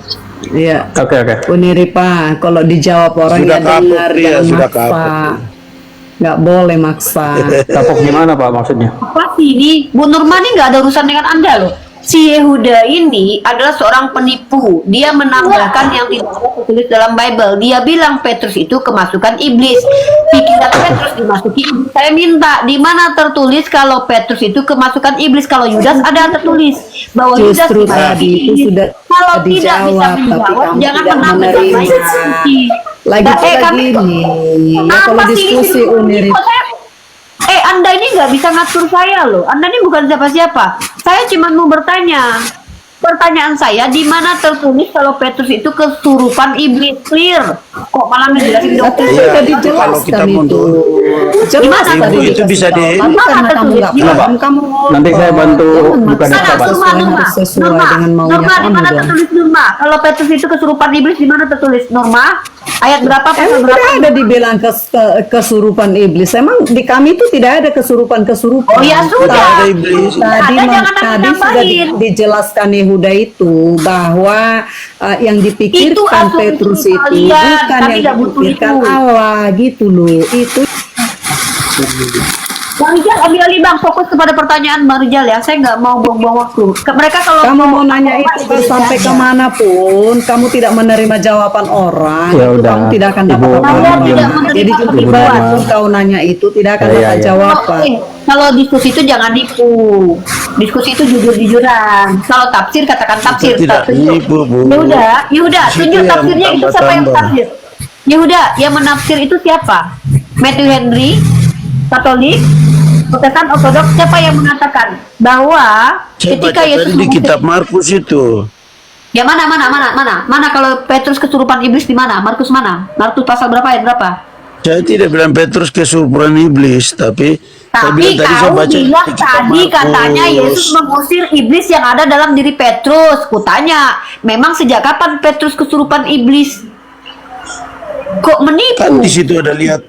Iya. Oke. Uniripa, kalau dijawab orang Sudah ya kapok dengar, dia, jangan sudah maksa. kapok. Nggak boleh maksa. Kapok gimana Pak maksudnya? Apa sih ini? Bu Nurmani nggak ada urusan dengan Anda loh. Si Yehuda ini adalah seorang penipu. Dia menambahkan yang tidak ada tertulis dalam Bible. Dia bilang Petrus itu kemasukan iblis. Pikiran Petrus dimasuki iblis. Saya minta, di mana tertulis kalau Petrus itu kemasukan iblis? Kalau Yudas ada tertulis bahwa Yudas Justru dimasuki tadi itu iblis. sudah Kalau tidak bisa dijawab, tapi menjawab, kamu jangan tidak menambahkan menerima. ayat suci. Lagi kami gini, ya kalau apa sih ini? diskusi Uniripa. Anda ini nggak bisa ngatur saya loh. Anda ini bukan siapa-siapa. Saya cuma mau bertanya. Pertanyaan saya, di mana tertulis kalau Petrus itu kesurupan iblis? Clear. Kok malah ngejelasin dokter? Tapi sudah dijelaskan itu. Jelas Gimana tadi itu bisa dikasih tahu. di- Tapi karena kamu tertulis? nggak Gimana? paham, kamu Nanti saya bantu buka maksa. data, Pak. Harus sesuai dengan maunya Norma, di kamu mana dong. tertulis Norma? Kalau Petrus itu kesurupan iblis, di mana tertulis Norma? Ayat berapa? Pasal berapa? Tidak ada dibilang kesurupan iblis. Emang di kami itu tidak ada kesurupan-kesurupan. Oh ya sudah. Tidak ada iblis. Tadi, Ada, jangan tadi sudah nambahin. dijelaskan Yehuda itu bahwa yang Itu dipikirkan asumsi Petrus itu kalian, bukan kami yang nggak butuh dipikirkan itu. Allah gitu loh. Itu Bang Rijal, ambil alih Bang, fokus kepada pertanyaan Bang Rijal ya. Saya nggak mau buang-buang waktu. Mereka kalau kamu mau nanya itu sampai kemanapun, kamu tidak menerima jawaban orang, Ya itu udah, kamu tidak akan dapat Ibu, Saya apa-apa. tidak menerima Jadi penipuan. dimanapun kau nanya itu tidak akan Ya, dapat ya. jawaban. Kalau diskusi itu jangan nipu. Diskusi itu jujur-jujuran. Kalau tafsir katakan tafsir. Tidak nipu, Bu. Yehuda, Di situ tunjuk yang tafsirnya itu siapa yang tambah-tambah. tafsir? Yehuda, yang menafsir itu siapa? Matthew Henry, Katolik, Protestan, Ortodoks, siapa yang mengatakan bahwa ketika Yesus di mengusir- kitab Markus itu. Ya mana kalau Petrus kesurupan iblis di mana? Markus mana? Markus pasal berapa ayat berapa? Saya tidak bilang Petrus kesurupan iblis, tapi Tapi kau bilang tadi katanya Yesus mengusir iblis yang ada dalam diri Petrus. Kutanya, memang sejak kapan Petrus kesurupan iblis? Kok menipu? Kan di situ ada lihat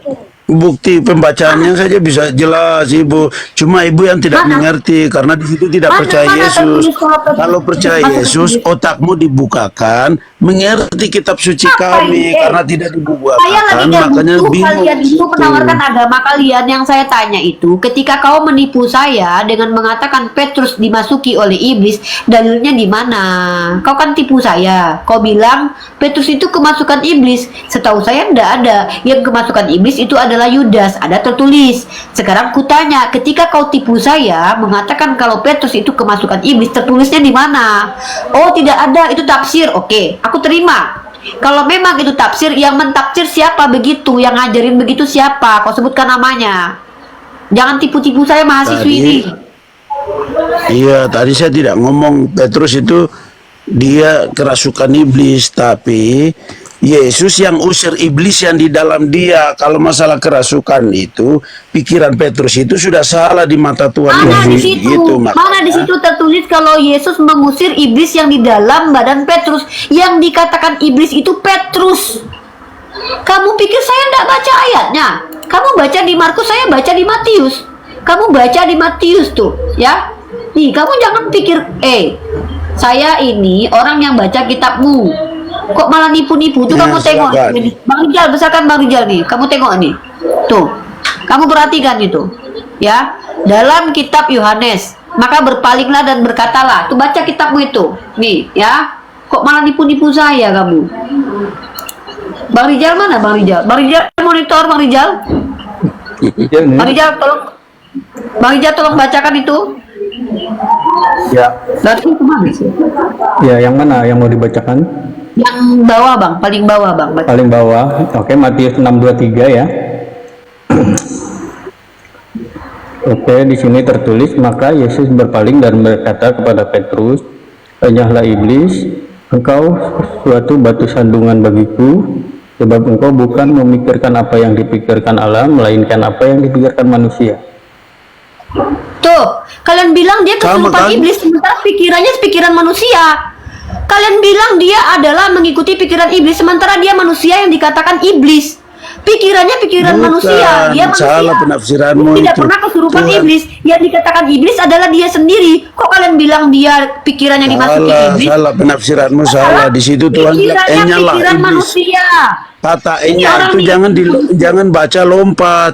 bukti pembacaannya saja bisa jelas, Ibu. Cuma Ibu yang tidak mengerti karena di situ tidak percaya Yesus. Kalau percaya Yesus, otakmu dibukakan, mengerti kitab suci kami. Karena tidak dibukakan, Saya lagi gak makanya butuh bingung. kalian itu menawarkan agama kalian. Yang saya tanya itu, ketika kau menipu saya dengan mengatakan Petrus dimasuki oleh iblis, dalilnya di mana? Kau kan tipu saya. Kau bilang Petrus itu kemasukan iblis. Setahu saya tidak ada. Yang kemasukan iblis itu adalah Yudas, ada tertulis. Sekarang kutanya, ketika kau tipu saya mengatakan kalau Petrus itu kemasukan iblis, tertulisnya di mana? Oh, tidak ada, itu tafsir. Oke, aku terima. Kalau memang itu tafsir, yang mentafsir siapa begitu? Yang ngajarin begitu siapa? Kau sebutkan namanya. Jangan tipu-tipu saya mahasiswi ini. Iya, tadi saya tidak ngomong Petrus itu dia kerasukan iblis, tapi Yesus yang usir iblis yang di dalam dia. Kalau masalah kerasukan itu, pikiran Petrus itu sudah salah di mata Tuhan Mana di Yesus. situ? Gitu, Mana di situ tertulis kalau Yesus mengusir iblis yang di dalam badan Petrus? Yang dikatakan iblis itu Petrus. Kamu pikir saya tidak baca ayatnya? Kamu baca di Markus, saya baca di Matius. Kamu baca di Matius tuh, ya? Nih, kamu jangan pikir, saya ini orang yang baca kitabmu. Kok malah nipu-nipu? Tuh kamu tengok. Bang Rijal, besarkan Bang Rijal nih. Kamu tengok nih. Tuh. Kamu perhatikan itu. Ya. Dalam kitab Yohanes, maka berpalinglah dan berkatalah. Tuh baca kitabmu itu. Nih, ya. Kok malah nipu-nipu saya kamu? Bang Rijal mana Bang Rijal? Bang Rijal monitor Bang Rijal. Bang Rijal tolong. Bang Rijal tolong bacakan itu. Ya. Dari itu mana sih? Ya, yang mana yang mau dibacakan? Yang bawah Bang, paling bawah Bang. Paling bawah. Oke, Matius 6:23 ya. Oke, di sini tertulis, maka Yesus berpaling dan berkata kepada Petrus, "Enyahlah iblis, engkau suatu batu sandungan bagiku, sebab engkau bukan memikirkan apa yang dipikirkan Allah, melainkan apa yang dipikirkan manusia." Tuh, kalian bilang dia kesurupan iblis, sementara pikirannya pikiran manusia. Kalian bilang dia adalah mengikuti pikiran iblis, sementara dia manusia yang dikatakan iblis. Pikirannya pikiran manusia, dia manusia. Salah penafsiranmu Tidak itu. pernah kesurupan iblis. Yang dikatakan iblis adalah dia sendiri. Kok kalian bilang dia pikirannya dimasuki iblis? Salah penafsiranmu, salah. Di situ Tuhan bilang Pikirannya lah pikiran iblis. manusia. Kata enya itu jangan baca lompat.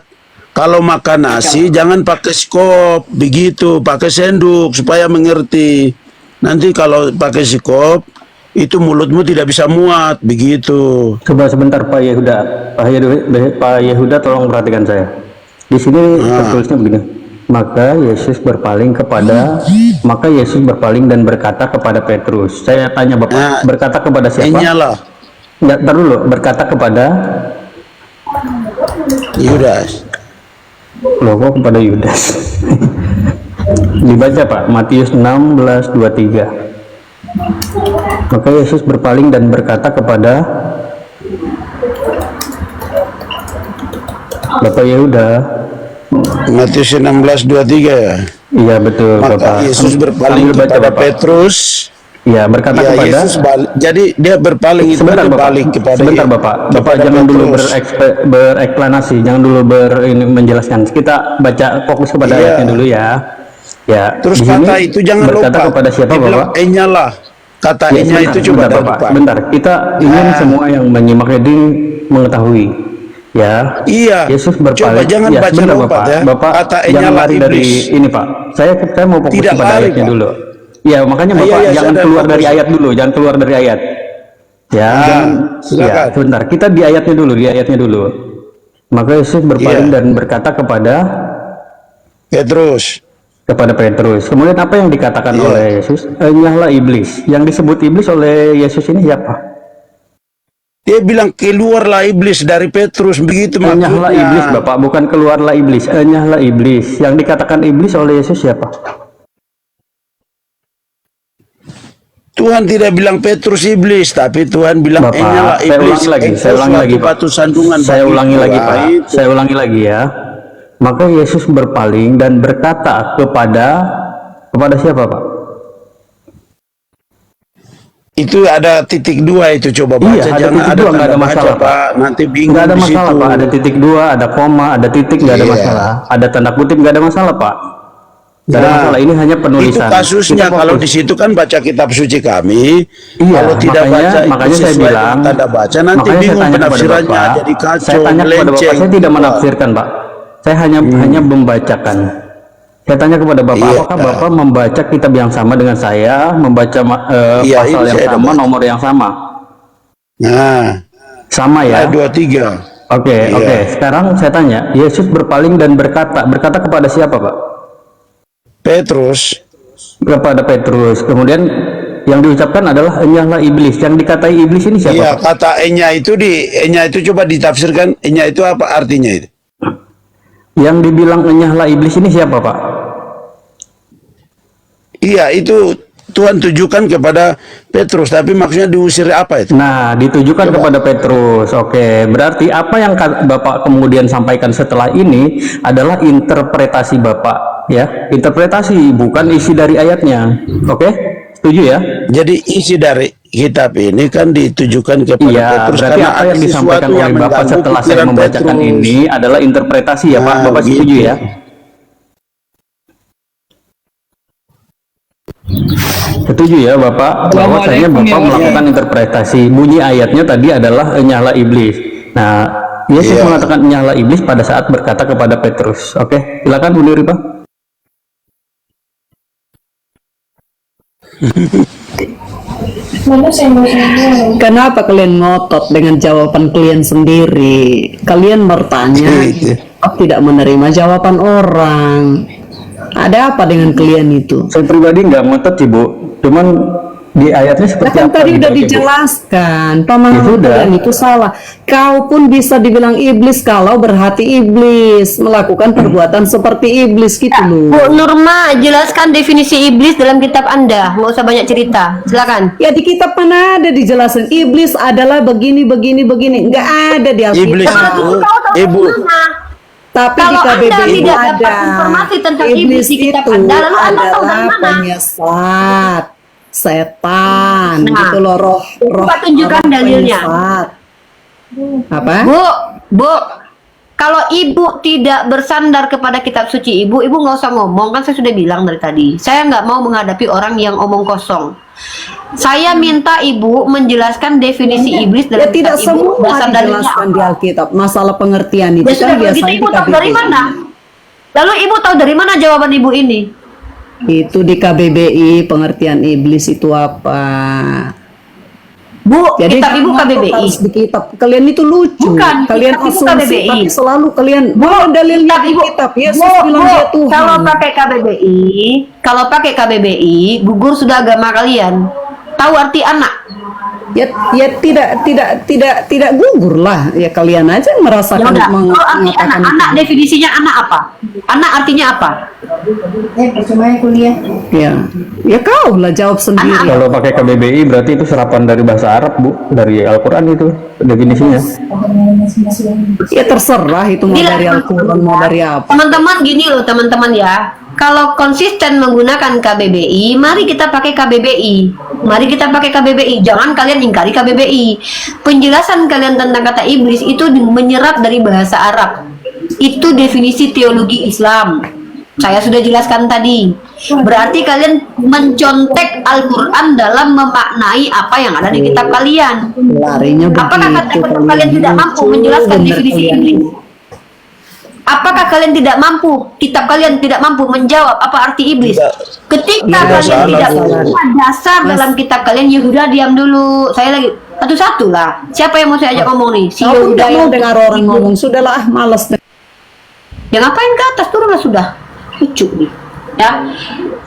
Kalau makan nasi jangan pakai skop, begitu, pakai sendok supaya mengerti. Nanti kalau pakai skop itu mulutmu tidak bisa muat, begitu. Coba sebentar Pak Yehuda. Pak Yehuda tolong perhatikan saya. Di sini tertulisnya begini. Maka Yesus berpaling dan berkata kepada Petrus. Saya tanya Bapak, berkata kepada siapa? Enyalah. Ntar dulu, berkata kepada Yudas. Loh, kok kepada Yudas? Dibaca Pak, Matius 16:23. Maka Yesus berpaling dan berkata kepada Bapak Yehuda. Matius 16:23 ya? Iya betul. Maka Bapak. Yesus berpaling kepada Petrus. Ya, berkata kepada Yesus jadi dia berpaling itu sebentar Bapak. balik kepada Sebentar Bapak. Bapak jangan dulu bereksplanasi, jangan dulu menjelaskan. Kita baca fokus kepada ayatnya dulu ya. Ya. Terus kata itu jangan berkata lupa. kepada siapa Bapak? Enyalah. Kata Ya, enya itu coba Bapak. Bentar, kita ingin semua yang menyimak ini mengetahui. Ya. Iya. Yesus berpaling. Coba jangan baca sebentar, lompat Bapak. ya. Bapak Kata jangan enyalah lari dari iblis. ini Pak. Saya mau fokus Tidak kepada lari, ayatnya Pak. dulu. Ya, makanya Bapak jangan keluar dari ayat dulu, jangan keluar dari ayat. Ya, ya, sebentar. Kita di ayatnya dulu, Maka Yesus berpaling dan berkata kepada Petrus. Kemudian apa yang dikatakan oleh Yesus? Enyahlah iblis. Yang disebut iblis oleh Yesus ini siapa? Dia bilang keluarlah iblis dari Petrus, begitu maksudnya. Enyahlah iblis, Bapak, bukan keluarlah iblis. Enyahlah iblis. Yang dikatakan iblis oleh Yesus siapa? Tuhan tidak bilang Petrus iblis, tapi Tuhan bilang Bapak, iblis. saya ulangi lagi, Pak. Batu sandungan. Saya ulangi lagi, Pak. Saya ulangi lagi ya. Maka Yesus berpaling dan berkata kepada siapa, Pak? Itu ada titik 2 itu, coba baca. Iya, ada jangan titik 2, nggak ada tanda masalah, baca, Pak. Nanti bingung Nggak ada di masalah, situ. Pak. Ada titik 2, ada koma, ada titik, nggak ada Iya. masalah. Ada tanda kutip, nggak ada masalah, Pak. Nggak ada masalah. Ini hanya penulisan. Itu kasusnya. Kita Kalau fokus. di situ kan baca kitab suci kami. Iya, Kalau tidak baca itu makanya saya sesuai bilang, dengan tanda baca, nanti makanya saya bingung tanya kepada penafsirannya, Bapak, jadi kacau, saya tanya kepada Bapak, melenceng. saya tidak menafsirkan, Pak. Saya hanya membacakan. Saya tanya kepada Bapak, Iya. apakah Bapak membaca kitab yang sama dengan saya, membaca Iya, pasal ini yang saya sama, ada. nomor yang sama? Nah, Sama ya? ayat 23. Oke, Iya. oke. Sekarang saya tanya, Yesus berpaling dan berkata kepada siapa, Pak? Petrus. Kepada Petrus. Kemudian yang diucapkan adalah enyahlah iblis. Yang dikatai iblis ini siapa, Iya, Pak? kata enya itu coba ditafsirkan, enya itu apa artinya itu? Yang dibilang enyahlah iblis ini siapa, Pak? Iya, itu Tuhan tujukan kepada Petrus, tapi maksudnya diusir apa itu? Nah, ditujukan Coba. kepada Petrus. Oke, berarti apa yang Bapak kemudian sampaikan setelah ini adalah interpretasi Bapak, ya. Interpretasi, bukan isi dari ayatnya. Oke? Setuju ya? Jadi isi dari kitab ini kan ditujukan kepada Iya, Petrus berarti karena apa ada yang disampaikan sesuatu oleh yang Bapak mengganggu setelah saya pikiran membacakan Petrus. ini adalah interpretasi ya, Pak. Nah, Bapak setuju begitu. ya? Setuju ya Bapak, bahwasanya Bapak melakukan interpretasi. Bunyi ayatnya tadi adalah nyala iblis. Nah, Yesus Iya. mengatakan nyala iblis pada saat berkata kepada Petrus. Oke, silakan Bu Nuri, Pak. Kenapa kalian ngotot dengan jawaban kalian sendiri? Kalian bertanya, oh, tidak menerima jawaban orang. Ada apa dengan kalian itu? Saya pribadi nggak ngotot sih Bu, cuman di ayatnya Nah, seperti kan apa? tadi gitu udah aja, Bu. dijelaskan, Ya pemahaman sudah. kalian itu salah. Kau pun bisa dibilang iblis kalau berhati iblis, melakukan perbuatan seperti iblis gitu loh. Bu Nurma, jelaskan definisi iblis dalam kitab Anda. Nggak usah banyak cerita. Silakan. Ya di kitab mana ada dijelasin iblis adalah begini. Nggak ada di Alkitab. Iblis itu, Ibu, Tapi Kalau di KBBI Anda tidak ada. dapat informasi tentang iblis di kitab Anda, lalu Anda tahu dari adalah mana? penyesat, setan, Nah, gitu loh, roh Coba tunjukkan roh dalilnya. penyesat. Apa? Bu, kalau ibu tidak bersandar kepada kitab suci ibu nggak usah ngomong, kan saya sudah bilang dari tadi. Saya nggak mau menghadapi orang yang omong kosong. Saya minta ibu menjelaskan definisi iblis Ya dalam tidak kitab ibu. semua Dasar dalilnya dijelaskan apa? di Alkitab. Masalah pengertian itu Ya kan sudah begitu, biasanya ibu di tahu dari KBBI. mana? Lalu ibu tahu dari mana jawaban ibu ini? Itu di KBBI pengertian iblis itu apa? Bu, Jadi kitab ibu kenapa KBBI. harus di kitab? Kalian itu lucu. Bukan, Kalian kitab ibu asumsi, KBBI. tapi selalu kalian bukan dalilnya kitab di ibu. kitab. Yesus Bu, bilang Bu, dia Tuhan. kalau pakai KBBI, gugur sudah agama kalian. Tahu arti anak? Ya tidak gugur lah. Ya kalian aja yang Ya merasakan udah. Kalau arti mengatakan anak itu. definisinya anak apa? Anak artinya apa? Percuma kuliah. Ya kau lah jawab sendiri. Kalau pakai KBBI berarti itu serapan dari bahasa Arab Bu, dari Al-Quran itu definisinya. Ya terserah itu mau Gila. dari Al-Quran mau dari apa. Teman-teman gini loh teman-teman ya. Kalau konsisten menggunakan KBBI, mari kita pakai KBBI. Mari kita pakai KBBI. Jangan kalian ingkari KBBI. Penjelasan kalian tentang kata iblis itu menyerap dari bahasa Arab. Itu definisi teologi Islam. Saya sudah jelaskan tadi. Berarti kalian mencontek Al-Quran dalam memaknai apa yang ada di kitab kalian. Larinya Apakah begitu. kalian tidak mampu menjelaskan definisi iblis? Apakah kalian tidak mampu, kitab kalian tidak mampu menjawab apa arti iblis? Ketika Ya, kalian salah, tidak Bu. punya dasar Mas. dalam kitab kalian, Yehuda diam dulu. Saya lagi satu-satu lah. Siapa yang mau saya ajak ngomong nih? Si Kau pun Yehuda gak mau yang dengar orang ngomong. Sudahlah, malas. Ya ngapain ke atas, turunlah sudah. Lucu nih. Ya.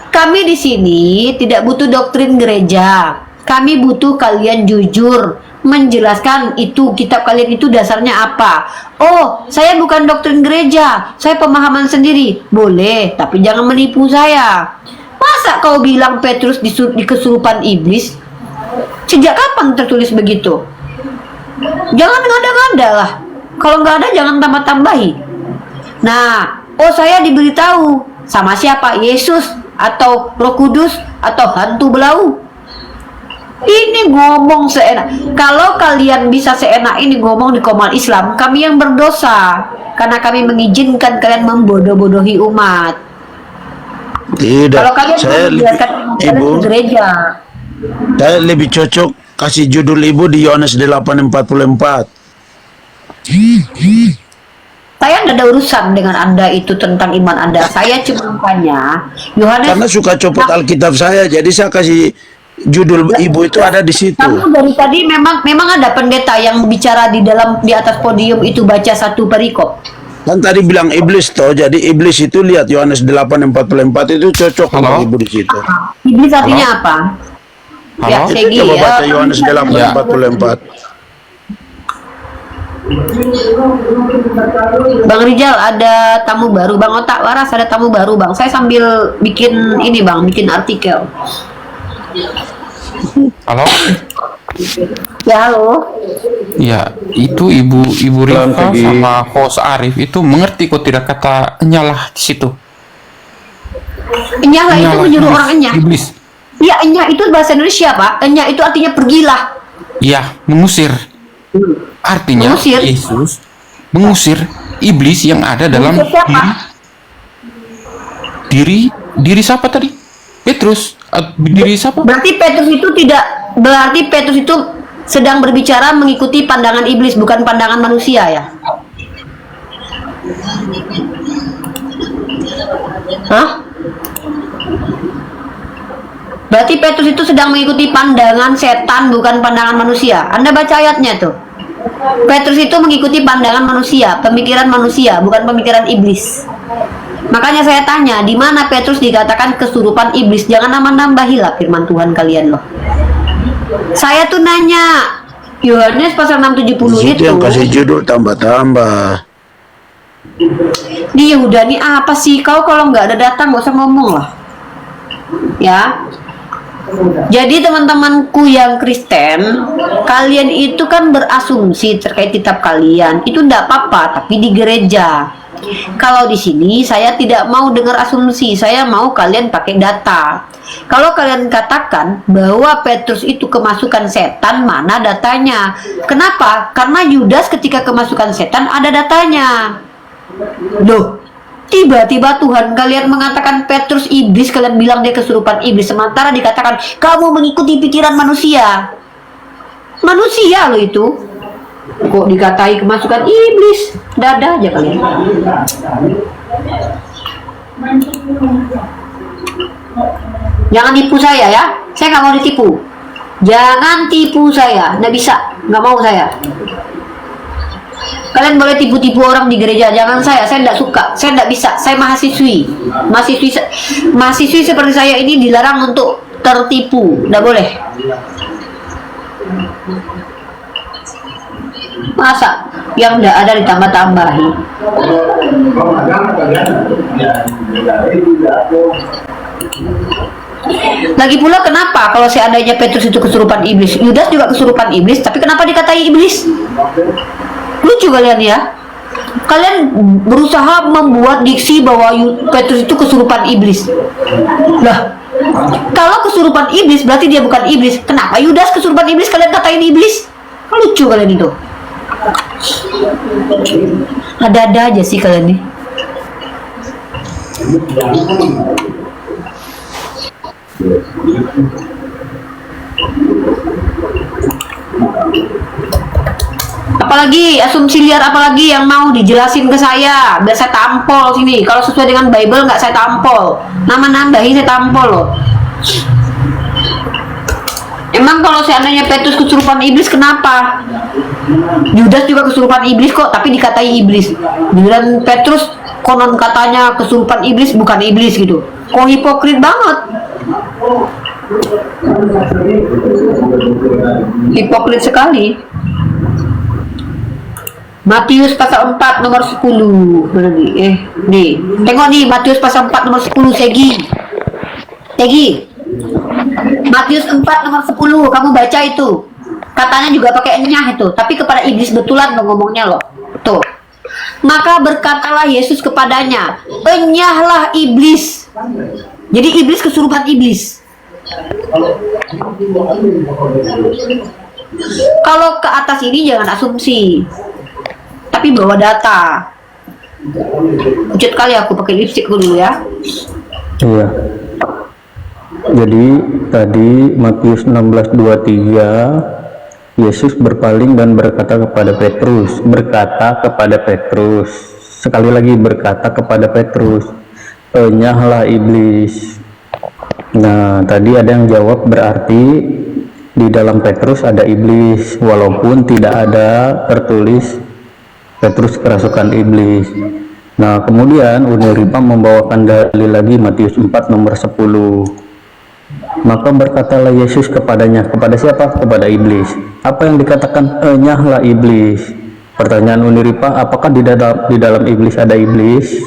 Kami di sini tidak butuh doktrin gereja. Kami butuh kalian jujur menjelaskan itu kitab kalian itu dasarnya apa. Oh, saya bukan doktrin gereja, saya pemahaman sendiri. Boleh, tapi jangan menipu saya. Masa kau bilang Petrus di kesurupan iblis? Sejak kapan tertulis begitu? Jangan ngada-ngada lah. Kalau nggak ada jangan tambah-tambahi. Nah, Oh, saya diberitahu sama siapa? Yesus atau Roh Kudus atau hantu belau? Ini ngomong seenak. Kalau kalian bisa seenak ini ngomong di Komar Islam, kami yang berdosa karena kami mengizinkan kalian membodoh-bodohi umat. Tidak. Kalau kalian Saya membiarkan Ibu, ke gereja, saya lebih cocok kasih judul Ibu di Yohanes 8:44. saya tidak ada urusan dengan Anda itu tentang iman Anda. Saya cuma tanya Yohanes. Karena suka copot Alkitab saya, jadi saya kasih judul Ibu itu ada di situ. Kamu dari tadi memang ada pendeta yang bicara di atas podium itu baca satu perikop. Kan tadi bilang iblis toh, jadi iblis itu lihat Yohanes 8:44 itu cocok sama Ibu di situ. Iblis artinya apa? Ya, Itu Segi, coba baca ya. Yohanes 8:44. Bang Rijal, ada tamu baru. Bang Otak Waras, ada tamu baru, Bang. Saya sambil bikin ini, Bang, bikin artikel. Halo? Ya, halo. Ya, itu Ibu Rifa sama host Arif itu mengerti kok tidak kata enyalah di situ. Enyalah itu menyuruh orang enyah. Iblis. Iya, enyah itu bahasa Indonesia, Pak. Enyah itu artinya pergilah. Iya, mengusir. Artinya Mengusir. Yesus mengusir iblis yang ada dalam Mengusir siapa? diri siapa tadi? Petrus. Diri siapa? Berarti Petrus itu sedang berbicara mengikuti pandangan iblis, bukan pandangan manusia, ya? Hah? Berarti Petrus itu sedang mengikuti pandangan setan, bukan pandangan manusia. Anda baca ayatnya tuh. Petrus itu mengikuti pandangan manusia, pemikiran manusia, bukan pemikiran iblis. Makanya saya tanya, di mana Petrus dikatakan kesurupan iblis? Jangan nambah-nambahilah firman Tuhan kalian loh. Saya tuh nanya, Yohanes pasal 6:70 itu. Yang kasih judul tambah-tambah. Di Yehuda nih apa sih? Kau kalau nggak ada datang nggak usah ngomong lah. Ya. Jadi teman-temanku yang Kristen, kalian itu kan berasumsi terkait kitab kalian. Itu enggak apa-apa, tapi di gereja. Kalau di sini saya tidak mau dengar asumsi, saya mau kalian pakai data. Kalau kalian katakan bahwa Petrus itu kemasukan setan, mana datanya? Kenapa? Karena Yudas ketika kemasukan setan ada datanya. Loh, tiba-tiba Tuhan kalian mengatakan Petrus iblis, kalian bilang dia kesurupan iblis, sementara dikatakan kamu mengikuti pikiran manusia. Manusia loh itu. Kok dikatai kemasukan iblis? Dada aja kalian. Jangan tipu saya ya. Saya nggak mau ditipu. Jangan tipu saya. Nggak bisa. Nggak mau saya. Kalian boleh tipu-tipu orang di gereja, jangan saya tidak suka, saya tidak bisa, saya mahasiswi seperti saya ini dilarang untuk tertipu, tidak boleh. Masa yang tidak ada ditambah-tambahi? Lagi pula kenapa kalau seandainya Petrus itu kesurupan iblis, Yudas juga kesurupan iblis, tapi kenapa dikatai iblis? Lucu kalian ya. Kalian berusaha membuat diksi bahwa Petrus itu kesurupan iblis. Lah, kalau kesurupan iblis berarti dia bukan iblis. Kenapa Yudas kesurupan iblis kalian katain iblis? Lucu kalian itu. Ada-ada aja sih kalian nih. Apalagi asumsi liar, apalagi yang mau dijelasin ke saya biar saya tampol sini. Kalau sesuai dengan Bible nggak saya tampol, nama nambahin saya tampol loh. Emang kalau seandainya Petrus kesurupan iblis kenapa? Yudas juga kesurupan iblis kok, tapi dikatai iblis. Bilang Petrus konon katanya kesurupan iblis, bukan iblis gitu. Kok hipokrit banget. Hipokrit sekali. Matius pasal 4 nomor 10. Nih. Tengok nih Matius pasal 4 nomor 10, Segi. Matius 4 nomor 10, kamu baca itu. Katanya juga pakai enyah itu, tapi kepada iblis betulan lo ngomongnya loh. Tuh. Maka berkatalah Yesus kepadanya, enyahlah iblis. Jadi iblis kesurupan iblis. Kalau ke atas ini jangan asumsi, tapi bawa data. Ucut kali aku pakai lipstick dulu ya. Iya. Jadi tadi Matius 16:23, Yesus berpaling dan berkata kepada Petrus, sekali lagi berkata kepada Petrus, enyahlah iblis. Nah, tadi ada yang jawab, berarti di dalam Petrus ada iblis, walaupun tidak ada tertulis Petrus kerasukan iblis. Nah, kemudian Uniripa membawakan dalil lagi, Matius 4 nomor 10. Maka berkatalah Yesus kepadanya, kepada siapa? Kepada iblis. Apa yang dikatakan enyahlah iblis? Pertanyaan Uniripa, apakah di dalam iblis ada iblis?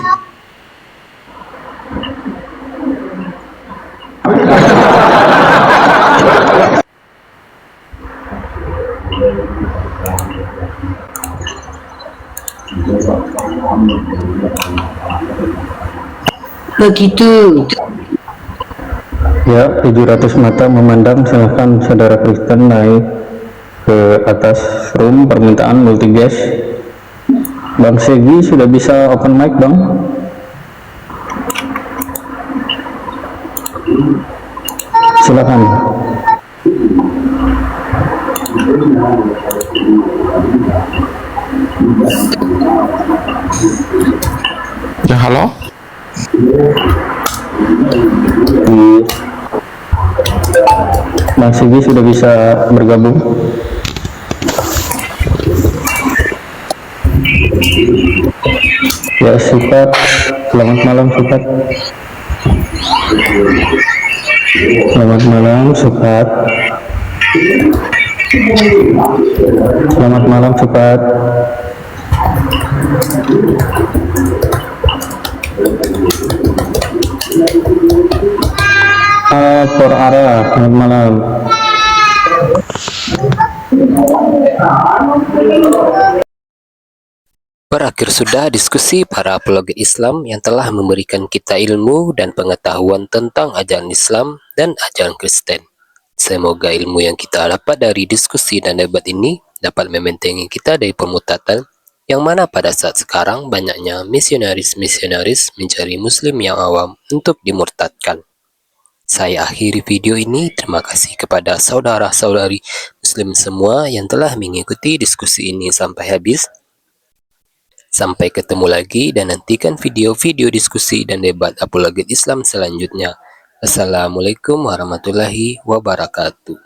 Begitu. Ya, 700 mata memandang. Silahkan saudara Kristen naik ke atas room permintaan multigas. Bang Segi sudah bisa open mic, Bang? Silakan. Ya, halo? Bang Sigi sudah bisa bergabung. Ya, Sukat, selamat malam Sukat. Selamat malam Sukat. Selamat malam Sukat. For Ara, selamat malam. Berakhir sudah diskusi para apologet Islam yang telah memberikan kita ilmu dan pengetahuan tentang ajaran Islam dan ajaran Kristen. Semoga ilmu yang kita dapat dari diskusi dan debat ini dapat membentengi kita dari pemutatan yang mana pada saat sekarang banyaknya misionaris-misionaris mencari muslim yang awam untuk dimurtadkan. Saya akhiri video ini. Terima kasih kepada saudara-saudari muslim semua yang telah mengikuti diskusi ini sampai habis. Sampai ketemu lagi dan nantikan video-video diskusi dan debat apologet Islam selanjutnya. Assalamualaikum warahmatullahi wabarakatuh.